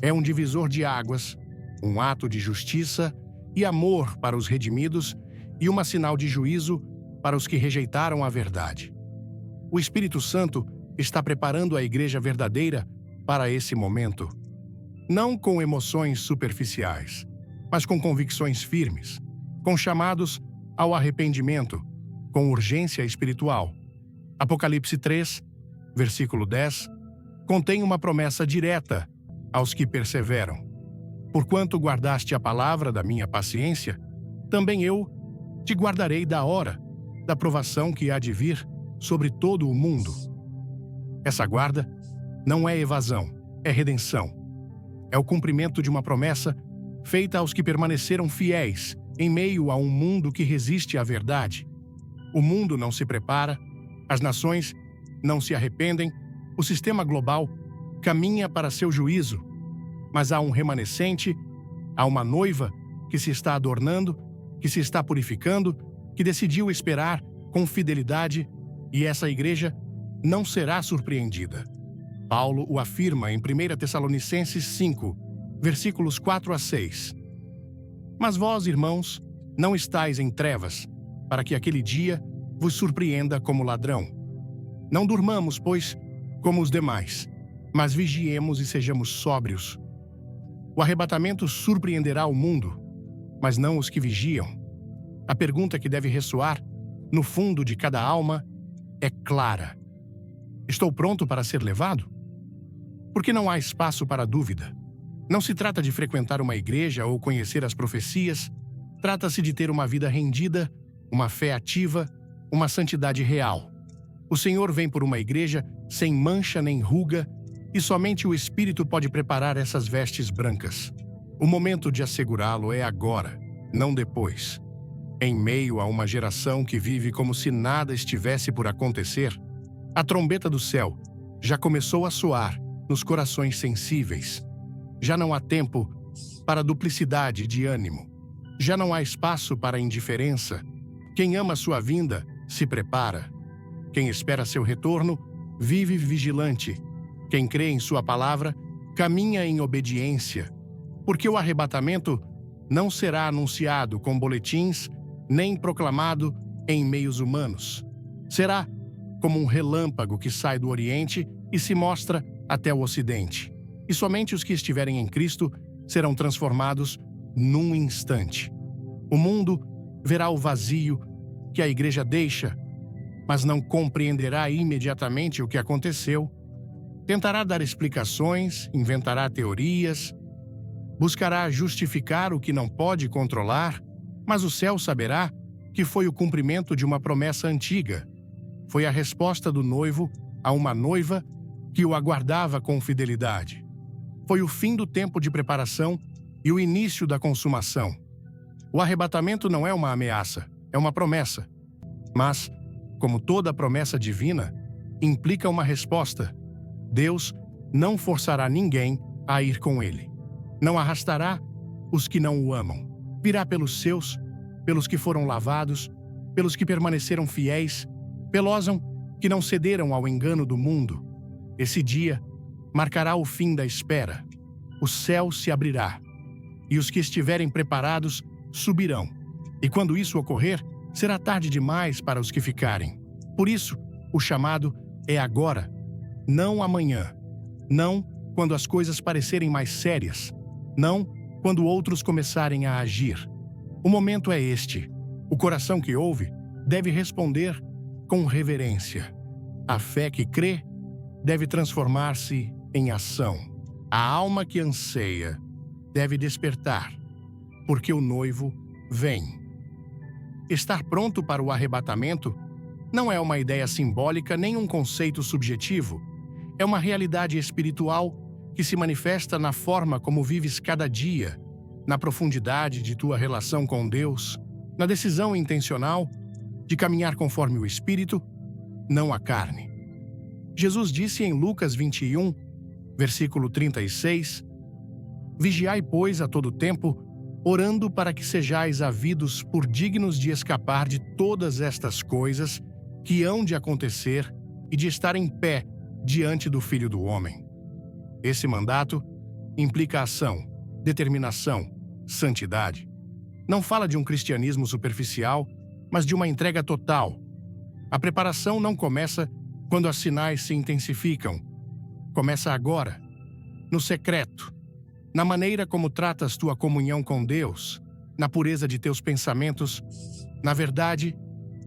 É um divisor de águas, um ato de justiça e amor para os redimidos e um sinal de juízo para os que rejeitaram a verdade. O Espírito Santo está preparando a igreja verdadeira para esse momento. Não com emoções superficiais, mas com convicções firmes, com chamados ao arrependimento, com urgência espiritual. Apocalipse 3, versículo 10, contém uma promessa direta aos que perseveram. Porquanto guardaste a palavra da minha paciência, também eu te guardarei da hora da provação que há de vir sobre todo o mundo. Essa guarda não é evasão, é redenção. É o cumprimento de uma promessa feita aos que permaneceram fiéis em meio a um mundo que resiste à verdade. O mundo não se prepara, as nações não se arrependem, o sistema global caminha para seu juízo, mas há um remanescente, há uma noiva que se está adornando, que se está purificando, que decidiu esperar com fidelidade, e essa igreja não será surpreendida. Paulo o afirma em 1 Tessalonicenses 5, versículos 4 a 6. Mas vós, irmãos, não estáis em trevas, para que aquele dia vos surpreenda como ladrão. Não durmamos, pois, como os demais, mas vigiemos e sejamos sóbrios. O arrebatamento surpreenderá o mundo, mas não os que vigiam. A pergunta que deve ressoar no fundo de cada alma é clara: estou pronto para ser levado? Porque não há espaço para dúvida. Não se trata de frequentar uma igreja ou conhecer as profecias, trata-se de ter uma vida rendida, uma fé ativa, uma santidade real. O Senhor vem por uma igreja sem mancha nem ruga, e somente o Espírito pode preparar essas vestes brancas. O momento de assegurá-lo é agora, não depois. Em meio a uma geração que vive como se nada estivesse por acontecer, a trombeta do céu já começou a soar nos corações sensíveis. Já não há tempo para duplicidade de ânimo. Já não há espaço para indiferença. Quem ama sua vinda se prepara. Quem espera seu retorno vive vigilante. Quem crê em sua palavra caminha em obediência. Porque o arrebatamento não será anunciado com boletins nem proclamado em meios humanos. Será como um relâmpago que sai do Oriente e se mostra até o Ocidente. E somente os que estiverem em Cristo serão transformados num instante. O mundo verá o vazio que a igreja deixa, mas não compreenderá imediatamente o que aconteceu. Tentará dar explicações, inventará teorias, buscará justificar o que não pode controlar, mas o céu saberá que foi o cumprimento de uma promessa antiga. Foi a resposta do noivo a uma noiva que o aguardava com fidelidade. Foi o fim do tempo de preparação e o início da consumação. O arrebatamento não é uma ameaça, é uma promessa. Mas, como toda promessa divina, implica uma resposta. Deus não forçará ninguém a ir com ele. Não arrastará os que não o amam. Virá pelos seus, pelos que foram lavados, pelos que permaneceram fiéis, pelos que não cederam ao engano do mundo. Esse dia marcará o fim da espera. O céu se abrirá, e os que estiverem preparados subirão. E quando isso ocorrer, será tarde demais para os que ficarem. Por isso, o chamado é agora, não amanhã. Não quando as coisas parecerem mais sérias. Não quando outros começarem a agir. O momento é este. O coração que ouve deve responder com reverência. A fé que crê deve transformar-se em ação. A alma que anseia deve despertar, porque o noivo vem. Estar pronto para o arrebatamento não é uma ideia simbólica nem um conceito subjetivo. É uma realidade espiritual que se manifesta na forma como vives cada dia, na profundidade de tua relação com Deus, na decisão intencional de caminhar conforme o Espírito, não a carne. Jesus disse em Lucas 21, versículo 36, Vigiai, pois, a todo tempo, orando para que sejais havidos por dignos de escapar de todas estas coisas que hão de acontecer e de estar em pé diante do Filho do Homem. Esse mandato implica ação, determinação, santidade. Não fala de um cristianismo superficial, mas de uma entrega total. A preparação não começa quando os sinais se intensificam. Começa agora, no secreto, na maneira como tratas tua comunhão com Deus, na pureza de teus pensamentos, na verdade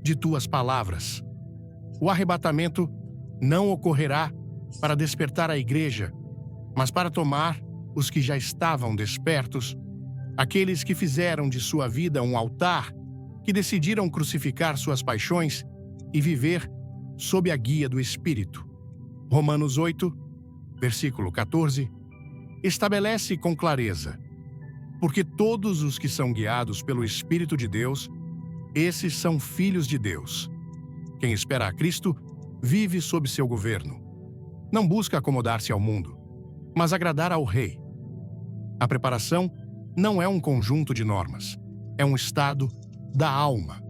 de tuas palavras. O arrebatamento não ocorrerá para despertar a igreja, mas para tomar os que já estavam despertos, aqueles que fizeram de sua vida um altar, que decidiram crucificar suas paixões e viver sob a guia do Espírito. Romanos 8, versículo 14, estabelece com clareza: porque todos os que são guiados pelo Espírito de Deus, esses são filhos de Deus. Quem espera a Cristo vive sob seu governo. Não busca acomodar-se ao mundo, mas agradar ao Rei. A preparação não é um conjunto de normas, é um estado da alma.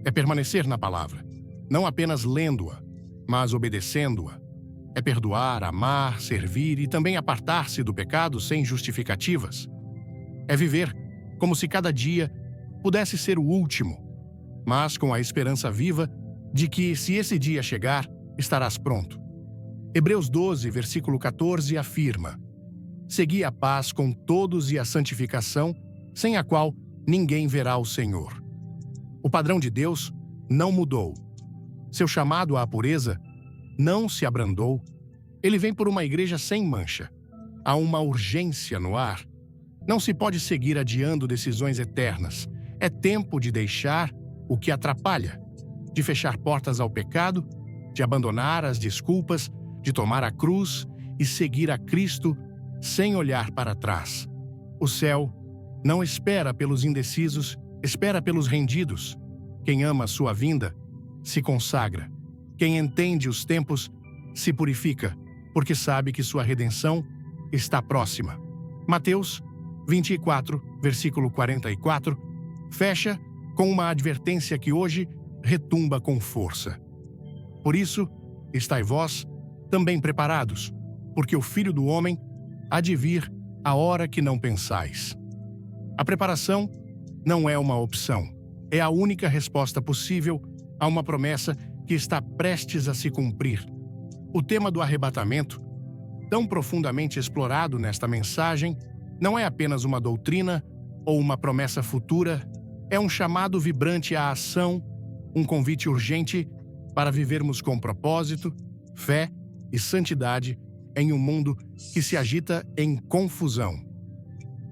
É permanecer na palavra, não apenas lendo-a, mas obedecendo-a. É perdoar, amar, servir e também apartar-se do pecado sem justificativas. É viver como se cada dia pudesse ser o último, mas com a esperança viva de que, se esse dia chegar, estarás pronto. Hebreus 12, versículo 14 afirma: Segui a paz com todos e a santificação, sem a qual ninguém verá o Senhor. O padrão de Deus não mudou. Seu chamado à pureza não se abrandou. Ele vem por uma igreja sem mancha. Há uma urgência no ar. Não se pode seguir adiando decisões eternas. É tempo de deixar o que atrapalha, de fechar portas ao pecado, de abandonar as desculpas, de tomar a cruz e seguir a Cristo sem olhar para trás. O céu não espera pelos indecisos, espera pelos rendidos. Quem ama a sua vinda se consagra. Quem entende os tempos se purifica, porque sabe que sua redenção está próxima. Mateus 24, versículo 44, fecha com uma advertência que hoje retumba com força. Por isso, estai vós também preparados, porque o Filho do Homem há de vir a hora que não pensais. A preparação não é uma opção, é a única resposta possível a uma promessa que está prestes a se cumprir. O tema do arrebatamento, tão profundamente explorado nesta mensagem, não é apenas uma doutrina ou uma promessa futura, é um chamado vibrante à ação, um convite urgente para vivermos com propósito, fé e santidade em um mundo que se agita em confusão.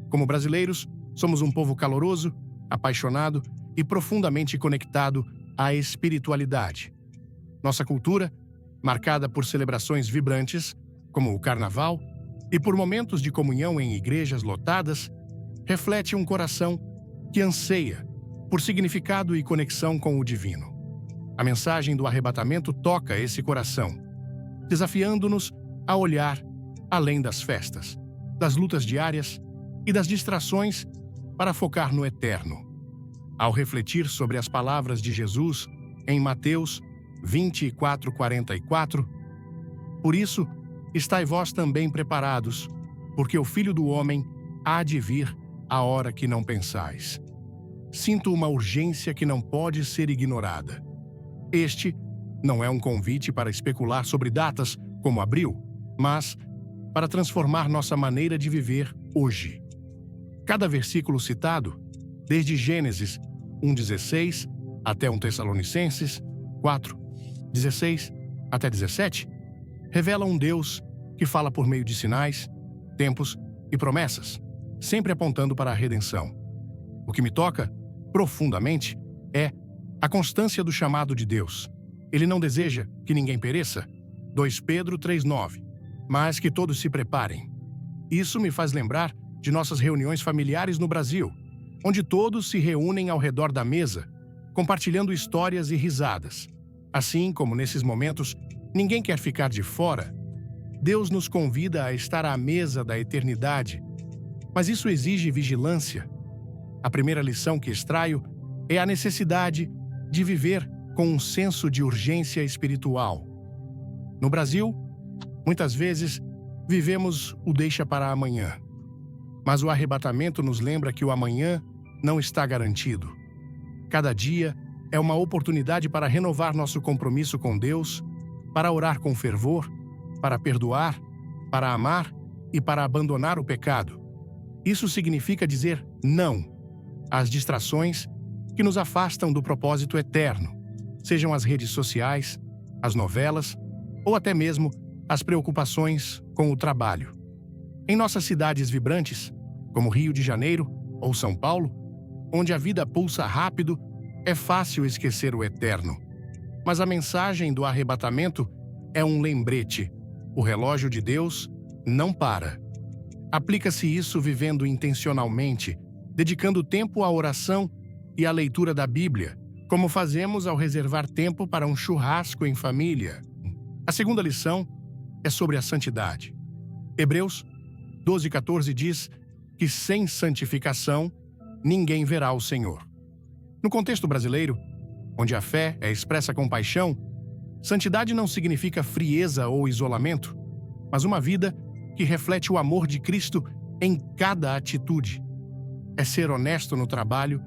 Como brasileiros, somos um povo caloroso, apaixonado e profundamente conectado à espiritualidade. Nossa cultura, marcada por celebrações vibrantes, como o Carnaval, e por momentos de comunhão em igrejas lotadas, reflete um coração que anseia por significado e conexão com o divino. A mensagem do arrebatamento toca esse coração, desafiando-nos a olhar além das festas, das lutas diárias e das distrações para focar no eterno. Ao refletir sobre as palavras de Jesus em Mateus 24:44, por isso, estai vós também preparados, porque o Filho do Homem há de vir a hora que não pensais. Sinto uma urgência que não pode ser ignorada. Este não é um convite para especular sobre datas como abril, mas para transformar nossa maneira de viver hoje. Cada versículo citado, desde Gênesis 1:16 até 1 Tessalonicenses 4, 16 até 17, revela um Deus que fala por meio de sinais, tempos e promessas, sempre apontando para a redenção. O que me toca profundamente é a constância do chamado de Deus. Ele não deseja que ninguém pereça, 2 Pedro 3,9, mas que todos se preparem. Isso me faz lembrar de nossas reuniões familiares no Brasil, onde todos se reúnem ao redor da mesa, compartilhando histórias e risadas. Assim como nesses momentos, ninguém quer ficar de fora. Deus nos convida a estar à mesa da eternidade, mas isso exige vigilância. A primeira lição que extraio é a necessidade de viver com um senso de urgência espiritual. No Brasil, muitas vezes, vivemos o deixa para amanhã. Mas o arrebatamento nos lembra que o amanhã não está garantido. Cada dia é uma oportunidade para renovar nosso compromisso com Deus, para orar com fervor, para perdoar, para amar e para abandonar o pecado. Isso significa dizer não às distrações que nos afastam do propósito eterno, sejam as redes sociais, as novelas ou até mesmo as preocupações com o trabalho. Em nossas cidades vibrantes, como Rio de Janeiro ou São Paulo, onde a vida pulsa rápido, é fácil esquecer o eterno. Mas a mensagem do arrebatamento é um lembrete. O relógio de Deus não para. Aplica-se isso vivendo intencionalmente, dedicando tempo à oração e à leitura da Bíblia, como fazemos ao reservar tempo para um churrasco em família. A segunda lição é sobre a santidade. Hebreus 12:14 diz que sem santificação ninguém verá o Senhor. No contexto brasileiro, onde a fé é expressa com paixão, santidade não significa frieza ou isolamento, mas uma vida que reflete o amor de Cristo em cada atitude. É ser honesto no trabalho,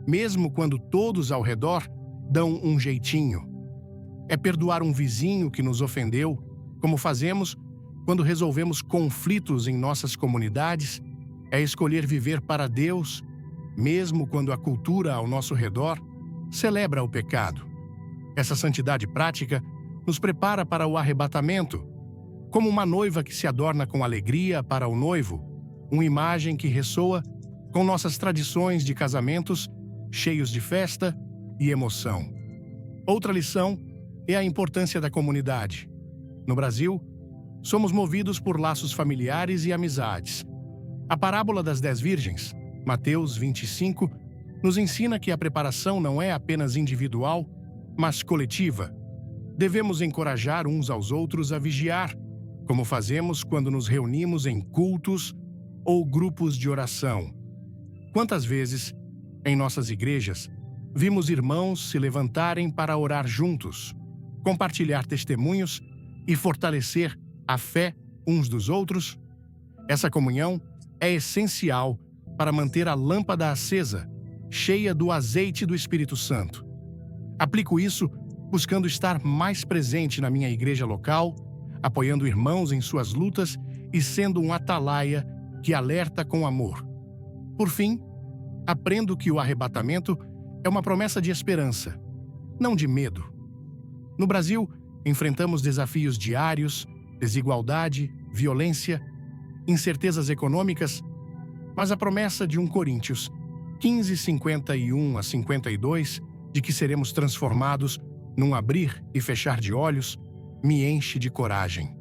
mesmo quando todos ao redor dão um jeitinho. É perdoar um vizinho que nos ofendeu, como fazemos quando resolvemos conflitos em nossas comunidades. É escolher viver para Deus, mesmo quando a cultura ao nosso redor celebra o pecado. Essa santidade prática nos prepara para o arrebatamento, como uma noiva que se adorna com alegria para o noivo, uma imagem que ressoa com nossas tradições de casamentos cheios de festa e emoção. Outra lição é a importância da comunidade. No Brasil, somos movidos por laços familiares e amizades. A parábola das 10 virgens, Mateus 25, nos ensina que a preparação não é apenas individual, mas coletiva. Devemos encorajar uns aos outros a vigiar, como fazemos quando nos reunimos em cultos ou grupos de oração. Quantas vezes, em nossas igrejas, vimos irmãos se levantarem para orar juntos, compartilhar testemunhos e fortalecer a fé uns dos outros? Essa comunhão é essencial para manter a lâmpada acesa, cheia do azeite do Espírito Santo. Aplico isso buscando estar mais presente na minha igreja local, apoiando irmãos em suas lutas e sendo um atalaia que alerta com amor. Por fim, aprendo que o arrebatamento é uma promessa de esperança, não de medo. No Brasil, enfrentamos desafios diários, desigualdade, violência, incertezas econômicas, mas a promessa de 1 Coríntios 15:51-52, de que seremos transformados num abrir e fechar de olhos, me enche de coragem.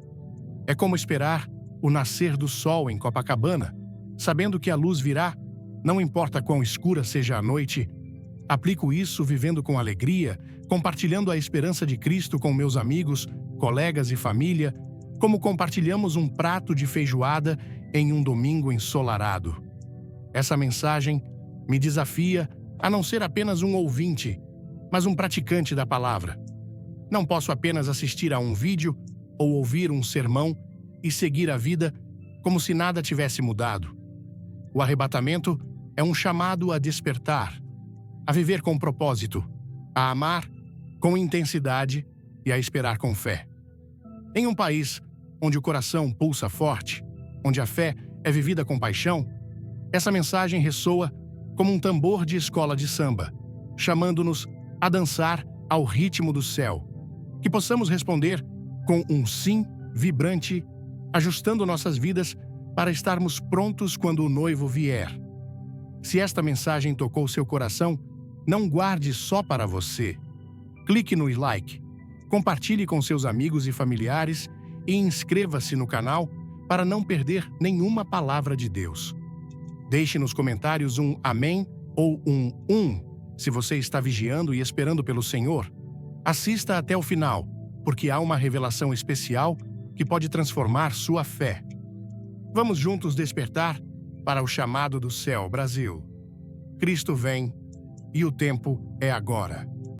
É como esperar o nascer do sol em Copacabana, sabendo que a luz virá, não importa quão escura seja a noite. Aplico isso vivendo com alegria, compartilhando a esperança de Cristo com meus amigos, colegas e família, como compartilhamos um prato de feijoada em um domingo ensolarado. Essa mensagem me desafia a não ser apenas um ouvinte, mas um praticante da palavra. Não posso apenas assistir a um vídeo ou ouvir um sermão e seguir a vida como se nada tivesse mudado. O arrebatamento é um chamado a despertar, a viver com propósito, a amar com intensidade e a esperar com fé. Em um país onde o coração pulsa forte, onde a fé é vivida com paixão, essa mensagem ressoa como um tambor de escola de samba, chamando-nos a dançar ao ritmo do céu. Que possamos responder com um sim vibrante, ajustando nossas vidas para estarmos prontos quando o noivo vier. Se esta mensagem tocou seu coração, não guarde só para você. Clique no like, compartilhe com seus amigos e familiares e inscreva-se no canal para não perder nenhuma palavra de Deus. Deixe nos comentários um amém ou um se você está vigiando e esperando pelo Senhor. Assista até o final, porque há uma revelação especial que pode transformar sua fé. Vamos juntos despertar para o chamado do céu, Brasil. Cristo vem e o tempo é agora.